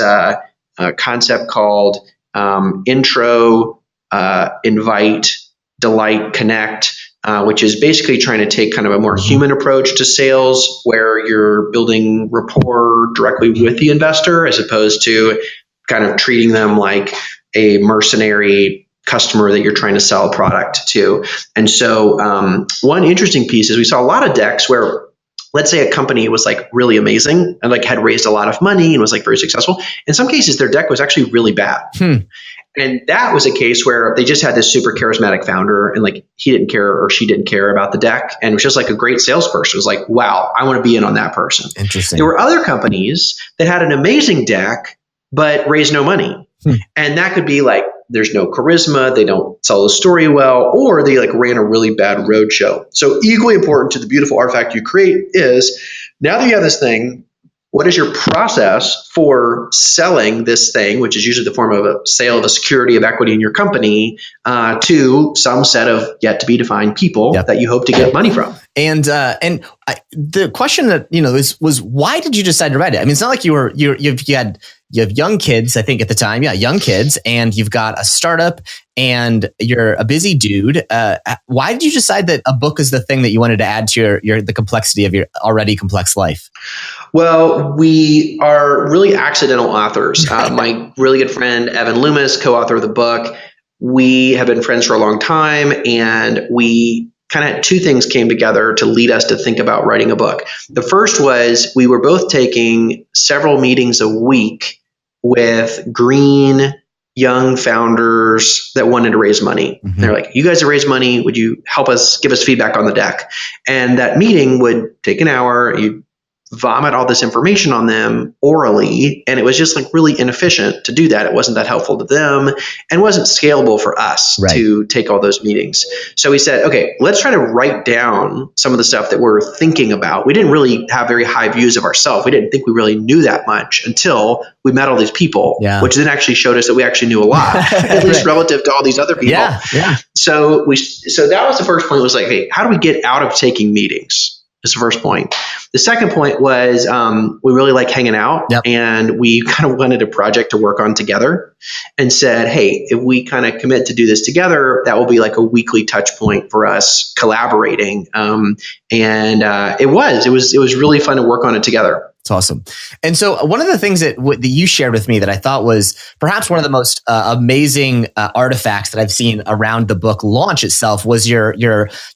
Speaker 2: concept called intro, invite, delight, connect, which is basically trying to take kind of a more human approach to sales, where you're building rapport directly with the investor as opposed to kind of treating them like a mercenary customer that you're trying to sell a product to. And so one interesting piece is we saw a lot of decks where, let's say a company was like really amazing and like had raised a lot of money and was like very successful. In some cases, their deck was actually really bad. And that was a case where they just had this super charismatic founder, and like he didn't care or she didn't care about the deck, and it was just like a great salesperson. It was like, wow, I want to be in on that person.
Speaker 3: Interesting.
Speaker 2: There were other companies that had an amazing deck but raised no money. And that could be like, there's no charisma, they don't tell the story well, or they like ran a really bad roadshow. So equally important to the beautiful artifact you create is, now that you have this thing, what is your process for selling this thing, which is usually the form of a sale of a security of equity in your company, to some set of yet to be defined people that you hope to get money from?
Speaker 3: And the question that was why did you decide to write it? I mean, it's not like you have young kids, I think at the time, young kids, and you've got a startup, and you're a busy dude. Why did you decide that a book is the thing that you wanted to add to the complexity of your already complex life?
Speaker 2: Well, we are really accidental authors. My really good friend, Evan Loomis, co-author of the book, we have been friends for a long time, and we kind of two things came together to lead us to think about writing a book. The first was we were both taking several meetings a week with green young founders that wanted to raise money. They're like, you guys have raised money. Would you help us, give us feedback on the deck? And that meeting would take an hour. You'd vomit all this information on them orally. And it was just like really inefficient to do that. It wasn't that helpful to them and wasn't scalable for us to take all those meetings. So we said, okay, let's try to write down some of the stuff that we're thinking about. We didn't really have very high views of ourselves. We didn't think we really knew that much until we met all these people, which then actually showed us that we actually knew a lot, at least relative to all these other people. So that was the first point, was like, hey, how do we get out of taking meetings? That's the first point. The second point was we really like hanging out, and we kind of wanted a project to work on together, and said, hey, if we kind of commit to do this together, that will be like a weekly touch point for us collaborating. And it was really fun to work on it together.
Speaker 3: It's awesome. And so one of the things that you shared with me that I thought was perhaps one of the most amazing artifacts that I've seen around the book launch itself was your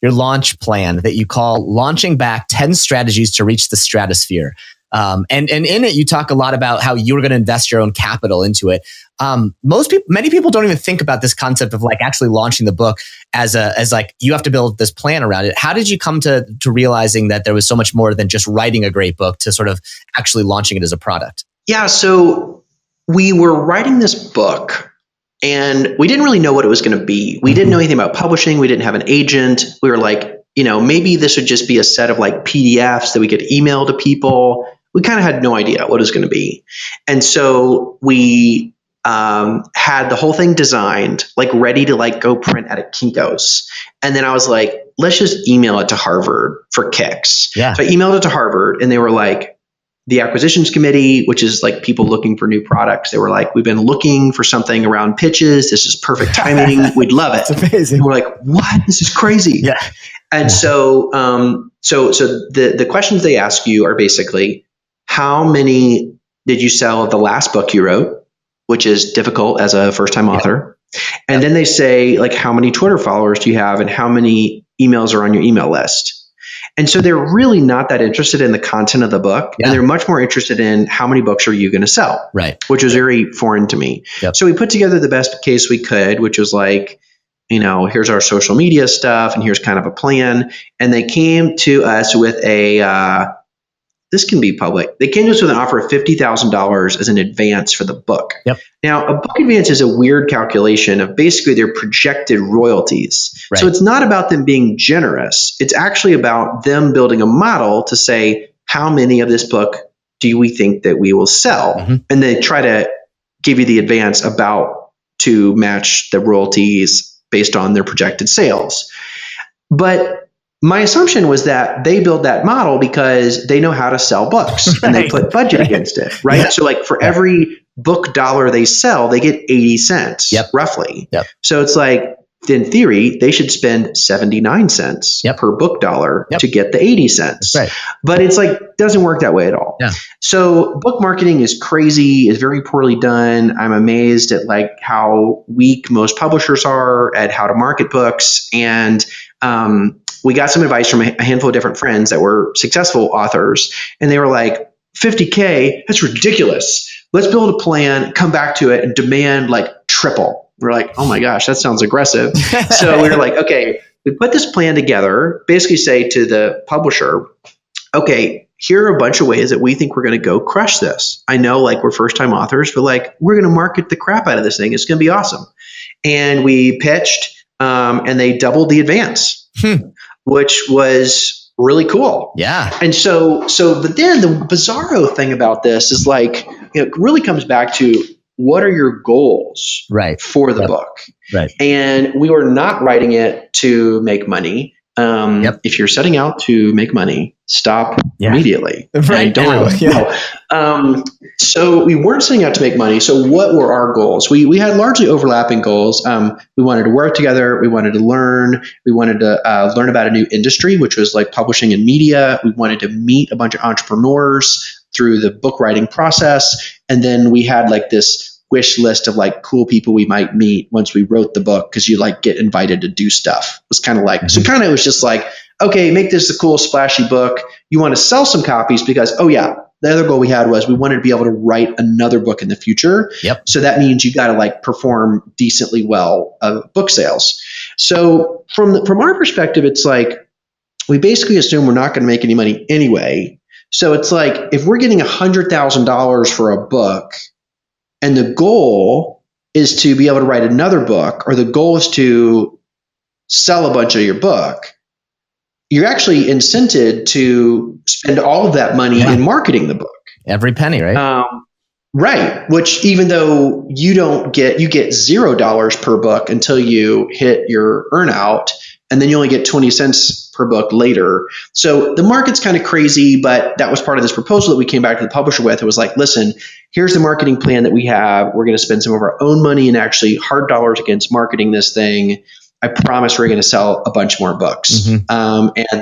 Speaker 3: launch plan that you call Launching Back 10 Strategies to Reach the Stratosphere. And in it, you talk a lot about how you were going to invest your own capital into it. Many people don't even think about this concept of like actually launching the book as like you have to build this plan around it. How did you come to realizing that there was so much more than just writing a great book to sort of actually launching it as a product? Yeah.
Speaker 2: So we were writing this book, and we didn't really know what it was going to be. We didn't know anything about publishing. We didn't have an agent. We were like, maybe this would just be a set of like PDFs that we could email to people. We kind of had no idea what it was going to be. And so we had the whole thing designed, like ready to like go print at Kinko's. And then I was like, let's just email it to Harvard for kicks. So I emailed it to Harvard, and they were like, the acquisitions committee, which is like people looking for new products. They were like, we've been looking for something around pitches. This is perfect timing. We'd love it.
Speaker 3: It's amazing.
Speaker 2: And we're like, what? This is crazy. And so the questions they ask you are basically, how many did you sell of the last book you wrote, which is difficult as a first-time author? And then they say, like, how many Twitter followers do you have, and how many emails are on your email list? And so they're really not that interested in the content of the book. And they're much more interested in how many books are you going to sell, which was very foreign to me. So we put together the best case we could, which was like, here's our social media stuff, and here's kind of a plan. And they came to us with this can be public. They came to us with an offer of $50,000 as an advance for the book. Now, a book advance is a weird calculation of basically their projected royalties. So it's not about them being generous. It's actually about them building a model to say, how many of this book do we think that we will sell? And they try to give you the advance about to match the royalties based on their projected sales. But my assumption was that they build that model because they know how to sell books and they put budget against it, right?
Speaker 3: Yeah.
Speaker 2: So like for every book dollar they sell, they get 80 cents roughly. So it's like, in theory, they should spend 79 cents per book dollar to get the 80 cents.
Speaker 3: Right.
Speaker 2: But it's like, doesn't work that way at all.
Speaker 3: Yeah.
Speaker 2: So book marketing is crazy, is very poorly done. I'm amazed at like how weak most publishers are at how to market books. And we got some advice from a handful of different friends that were successful authors. And they were like, $50K, that's ridiculous. Let's build a plan, come back to it, and demand like triple. We're like, oh my gosh, that sounds aggressive. So we were like, okay, we put this plan together, basically say to the publisher, okay, here are a bunch of ways that we think we're going to go crush this. I know like we're first time authors, but like we're going to market the crap out of this thing. It's going to be awesome. And we pitched and they doubled the advance, which was really cool.
Speaker 3: Yeah.
Speaker 2: And but then the bizarro thing about this is like, it really comes back to what are your goals for the book?
Speaker 3: Right.
Speaker 2: And we were not writing it to make money. If you're setting out to make money, stop immediately.
Speaker 3: Right.
Speaker 2: Don't. So we weren't setting out to make money. So what were our goals? We had largely overlapping goals. We wanted to work together. We wanted to learn. We wanted to learn about a new industry, which was like publishing and media. We wanted to meet a bunch of entrepreneurs through the book writing process. And then we had like this wish list of like cool people we might meet once we wrote the book, because you like get invited to do stuff. It was kind of like, so kind of it was just like, okay, make this a cool splashy book. You want to sell some copies because, the other goal we had was we wanted to be able to write another book in the future. So that means you got to like perform decently well of book sales. So from our perspective, it's like, we basically assume we're not going to make any money anyway. So it's like, if we're getting $100,000 for a book, and the goal is to be able to write another book, or the goal is to sell a bunch of your book, you're actually incented to spend all of that money in marketing the book.
Speaker 3: Every penny, right?
Speaker 2: Right. Which even though you get $0 per book until you hit your earnout, and then you only get 20 cents per book later. So the market's kind of crazy, but that was part of this proposal that we came back to the publisher with. It was like, listen, here's the marketing plan that we have. We're going to spend some of our own money and actually hard dollars against marketing this thing. I promise we're going to sell a bunch more books. And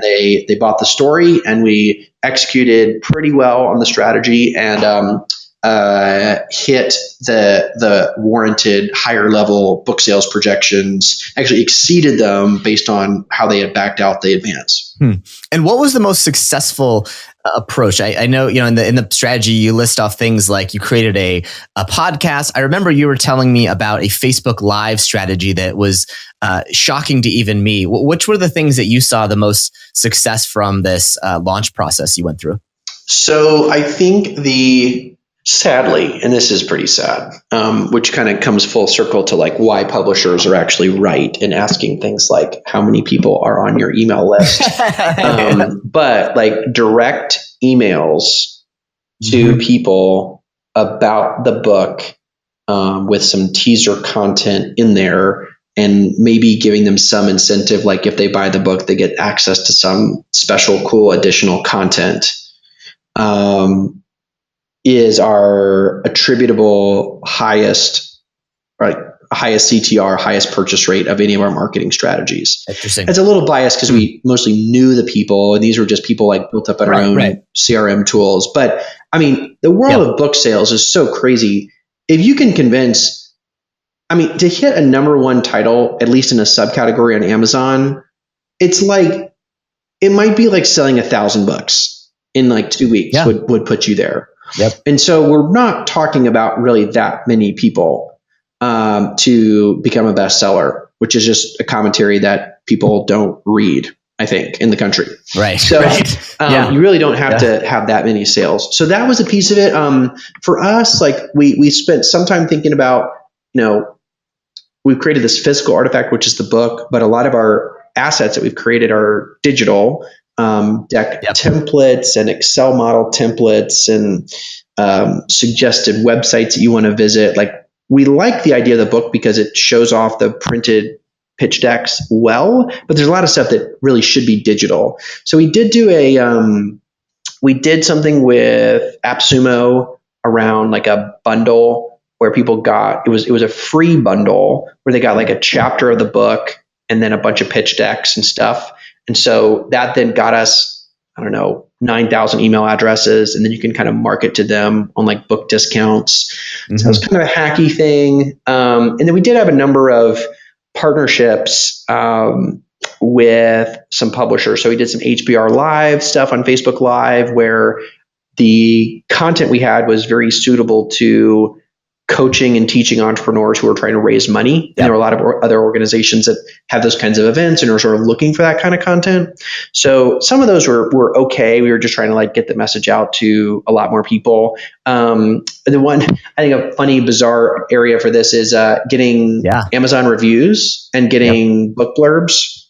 Speaker 2: they bought the story, and we executed pretty well on the strategy, and hit the warranted higher level book sales projections, actually exceeded them based on how they had backed out the advance.
Speaker 3: And what was the most successful approach? I know, in the strategy, you list off things like you created a podcast. I remember you were telling me about a Facebook Live strategy that was shocking to even me. Which were the things that you saw the most success from this launch process you went through?
Speaker 2: So I think sadly, and this is pretty sad, which kind of comes full circle to like why publishers are actually right in asking things like how many people are on your email list. But like direct emails to people about the book with some teaser content in there, and maybe giving them some incentive, like if they buy the book, they get access to some special cool additional content. Is our attributable highest CTR, highest purchase rate of any of our marketing strategies.
Speaker 3: Interesting.
Speaker 2: It's a little biased because we mostly knew the people, and these were just people like built up in our own CRM tools. But I mean, the world of book sales is so crazy. If you can convince, to hit a number one title, at least in a subcategory on Amazon, it's like, it might be like selling 1,000 books in like 2 weeks would put you there. And so we're not talking about really that many people to become a bestseller, which is just a commentary that people don't read, I think, in the country.
Speaker 3: Right.
Speaker 2: So you really don't have to have that many sales. So that was a piece of it. For us, like we spent some time thinking about, we've created this physical artifact, which is the book, but a lot of our assets that we've created are digital. Deck templates and Excel model templates and suggested websites that you want to visit. Like, we like the idea of the book because it shows off the printed pitch decks well, but there's a lot of stuff that really should be digital. So we did do we did something with AppSumo around like a bundle where people got, it was a free bundle where they got like a chapter of the book and then a bunch of pitch decks and stuff. And so that then got us, I don't know, 9,000 email addresses, and then you can kind of market to them on like book discounts. So it was kind of a hacky thing. And then we did have a number of partnerships with some publishers. So we did some HBR Live stuff on Facebook Live where the content we had was very suitable to coaching and teaching entrepreneurs who are trying to raise money. And there are a lot of other organizations that have those kinds of events and are sort of looking for that kind of content. So some of those were okay. We were just trying to like get the message out to a lot more people. The one, I think a funny, bizarre area for this is getting Amazon reviews and getting book blurbs.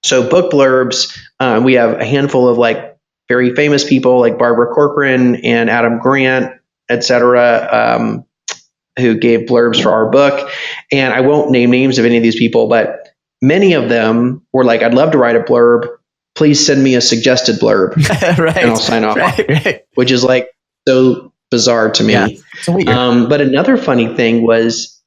Speaker 2: So book blurbs, we have a handful of like very famous people like Barbara Corcoran and Adam Grant, et cetera, who gave blurbs for our book. And I won't name names of any of these people, but many of them were like, I'd love to write a blurb. Please send me a suggested blurb
Speaker 3: right,
Speaker 2: and I'll sign off on it,
Speaker 3: right.
Speaker 2: Which is like so bizarre to me.
Speaker 3: Yeah, so weird.
Speaker 2: But another funny thing was,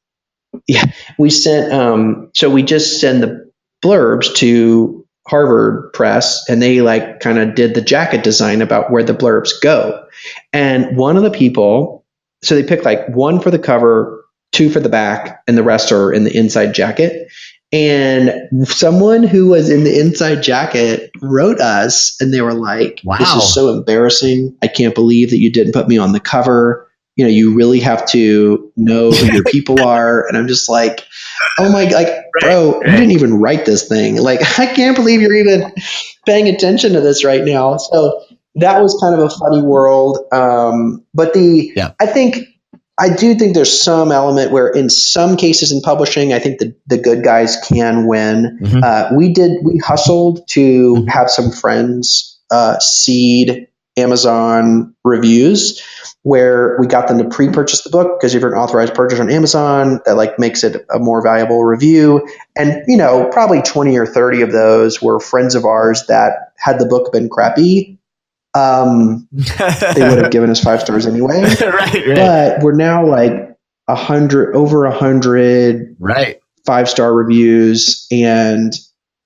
Speaker 2: we sent, so we just send the blurbs to Harvard Press and they like kind of did the jacket design about where the blurbs go. And one of the people, so they picked like one for the cover, two for the back, and the rest are in the inside jacket. And someone who was in the inside jacket wrote us and they were like,
Speaker 3: wow,
Speaker 2: this is so embarrassing. I can't believe that you didn't put me on the cover. You know, you really have to know who your people are. And I'm just like, oh my, like, bro, you didn't even write this thing. Like, I can't believe you're even paying attention to this right now. So that was kind of a funny world. But I do think there's some element where in some cases in publishing, I think the good guys can win. We hustled to have some friends seed Amazon reviews where we got them to pre-purchase the book, because if you're an authorized purchaser on Amazon, that like makes it a more valuable review. And, you know, probably 20 or 30 of those were friends of ours that had the book been crappy, they would have given us 5 stars anyway. right. But we're now like over 100 5-star reviews, and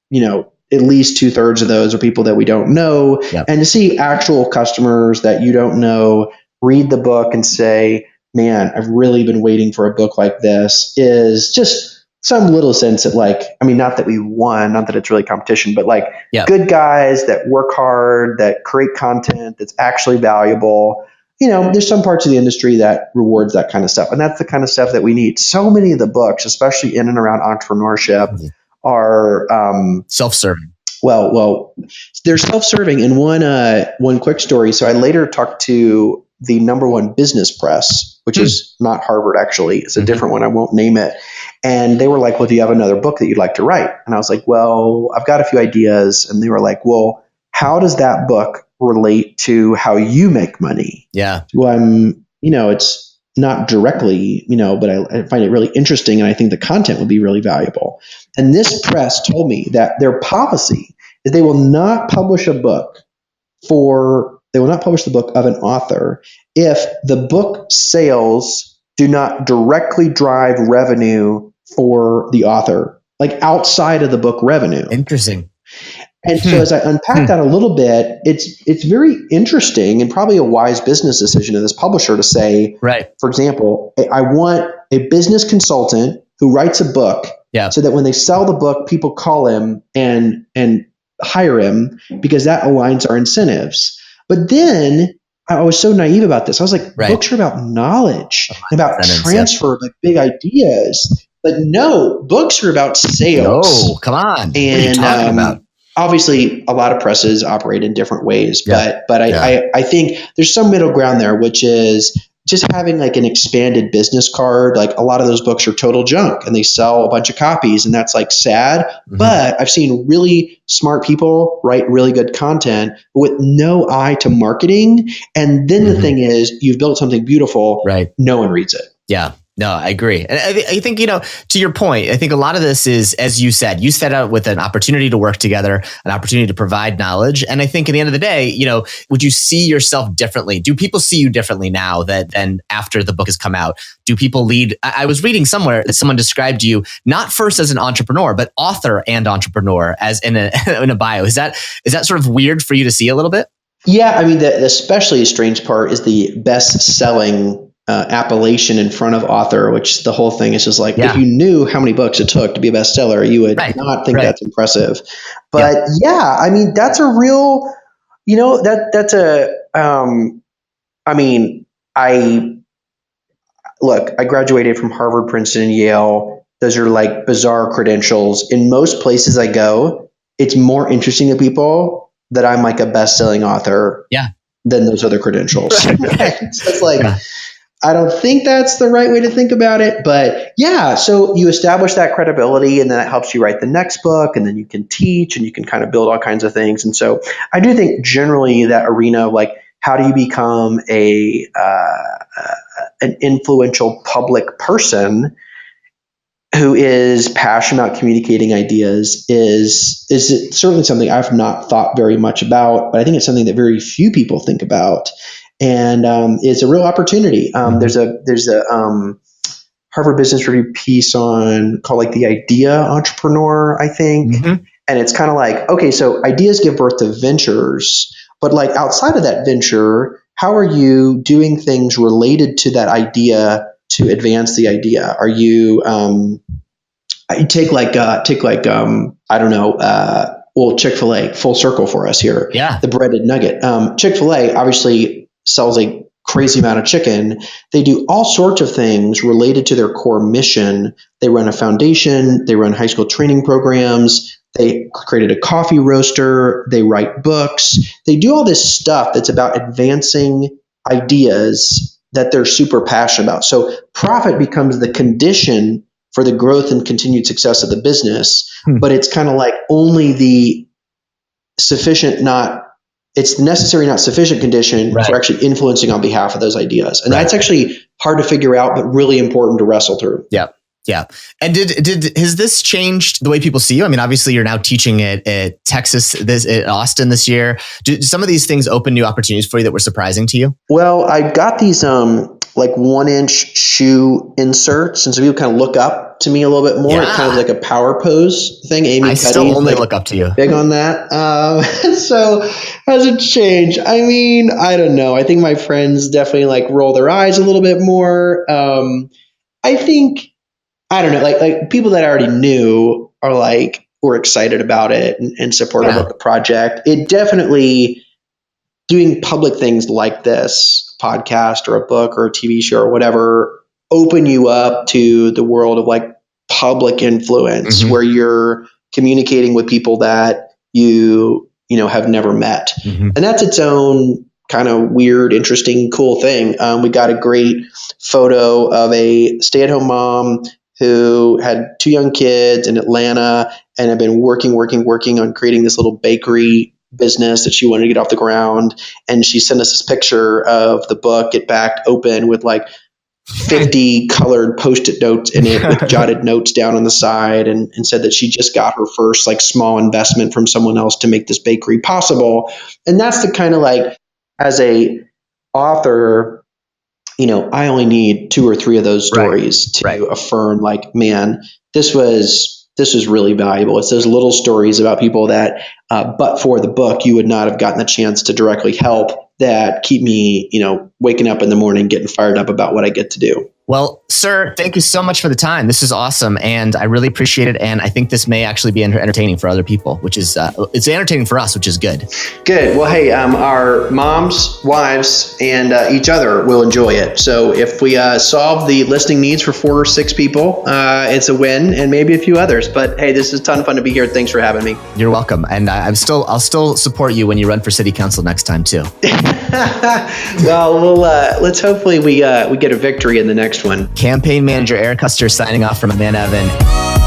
Speaker 2: you know, at least 2/3 of those are people that we don't know. And to see actual customers that you don't know read the book and say, man, I've really been waiting for a book like this, is just some little sense of like, I mean, not that we won, not that it's really competition, but like good guys that work hard, that create content that's actually valuable. You know, there's some parts of the industry that rewards that kind of stuff. And that's the kind of stuff that we need. So many of the books, especially in and around entrepreneurship, are
Speaker 3: self-serving.
Speaker 2: Well, they're self-serving. And one quick story. So I later talked to the #1 business press, which is not Harvard, actually. It's a different one. I won't name it. And they were like, well, do you have another book that you'd like to write? And I was like, well, I've got a few ideas. And they were like, well, how does that book relate to how you make money? Well, it's not directly, but I find it really interesting. And I think the content would be really valuable. And this press told me that their policy is they will not publish a book they will not publish the book of an author if the book sales do not directly drive revenue for the author, like outside of the book revenue.
Speaker 3: Interesting.
Speaker 2: And so as I unpack that a little bit, it's very interesting and probably a wise business decision of this publisher to say, for example, I want a business consultant who writes a book so that when they sell the book, people call him and hire him because that aligns our incentives. But then I was so naive about this. I was like, books are about knowledge, about transfer of like big ideas. But no, books are about sales.
Speaker 3: No, come on.
Speaker 2: And
Speaker 3: what are you talking about?
Speaker 2: Obviously, a lot of presses operate in different ways. But I think there's some middle ground there, which is just having like an expanded business card. Like a lot of those books are total junk and they sell a bunch of copies, and that's like sad. But I've seen really smart people write really good content with no eye to marketing. And then the thing is, you've built something beautiful. No one reads it.
Speaker 3: No, I agree. And I think, to your point, I think a lot of this is, as you said, you set out with an opportunity to work together, an opportunity to provide knowledge. And I think at the end of the day, would you see yourself differently? Do people see you differently now than after the book has come out? Do people lead? I was reading somewhere that someone described you not first as an entrepreneur, but author and entrepreneur as in a bio. Is that sort of weird for you to see a little bit?
Speaker 2: Yeah, I mean, the especially strange part is the best-selling appellation in front of author, which the whole thing is just like, if you knew how many books it took to be a bestseller, you would not think that's impressive. But I mean, that's a real, I graduated from Harvard, Princeton, and Yale. Those are like bizarre credentials. In most places I go, it's more interesting to people that I'm like a best-selling author than those other credentials. So it's like, I don't think that's the right way to think about it, but so you establish that credibility, and then it helps you write the next book, and then you can teach and you can kind of build all kinds of things. And so I do think generally that arena of like, how do you become an influential public person who is passionate about communicating ideas is certainly something I've not thought very much about, but I think it's something that very few people think about. And it's a real opportunity. There's a Harvard Business Review piece called like the idea entrepreneur, I think. Mm-hmm. And it's kind of like, okay, so ideas give birth to ventures, but like outside of that venture, how are you doing things related to that idea to advance the idea? Are you take Chick-fil-A, full circle for us here. Yeah. The breaded nugget. Chick-fil-A obviously sells a crazy amount of chicken. They do all sorts of things related to their core mission. They run a foundation. They run high school training programs. They created a coffee roaster. They write books. They do all this stuff that's about advancing ideas that they're super passionate about. So profit becomes the condition for the growth and continued success of the business, but it's kind of like only the it's necessary, not sufficient condition for actually influencing on behalf of those ideas. And that's actually hard to figure out, but really important to wrestle through.
Speaker 3: Yeah. Yeah. And has this changed the way people see you? I mean, obviously you're now teaching at Texas, at Austin this year. Do some of these things open new opportunities for you that were surprising to you?
Speaker 2: Well, I got these like 1-inch shoe inserts. And so people kind of look up to me a little bit more. It's kind of like a power pose thing. Amy
Speaker 3: I still only look up to you.
Speaker 2: Big on that. So has it changed? I mean, I don't know. I think my friends definitely like roll their eyes a little bit more. I think, I don't know, like people that I already knew were excited about it and supportive of the project. It definitely, doing public things like this, podcast or a book or a TV show or whatever, open you up to the world of like public influence, where you're communicating with people that you have never met. And that's its own kind of weird, interesting, cool thing. We got a great photo of a stay-at-home mom who had 2 young kids in Atlanta and had been working on creating this little bakery business that she wanted to get off the ground. And she sent us this picture of the book, Get Back, open with like 50 colored Post-it notes in it with jotted notes down on the side, and said that she just got her first like small investment from someone else to make this bakery possible. And that's the kind of like, as a author, I only need 2 or 3 of those stories to affirm like, man, this was really valuable. It's those little stories about people that, but for the book, you would not have gotten the chance to directly help, that keep me, waking up in the morning, getting fired up about what I get to do.
Speaker 3: Well, sir, thank you so much for the time. This is awesome, and I really appreciate it. And I think this may actually be entertaining for other people, which is it's entertaining for us, which is good.
Speaker 2: Good. Well, hey, our moms, wives, and each other will enjoy it. So if we solve the listening needs for 4 or 6 people, it's a win, and maybe a few others. But hey, this is a ton of fun to be here. Thanks for having me.
Speaker 3: You're welcome, and I'll still support you when you run for city council next time too.
Speaker 2: Well, let's hopefully we get a victory in the next one.
Speaker 3: Campaign manager Eric Koester signing off from my man Evan.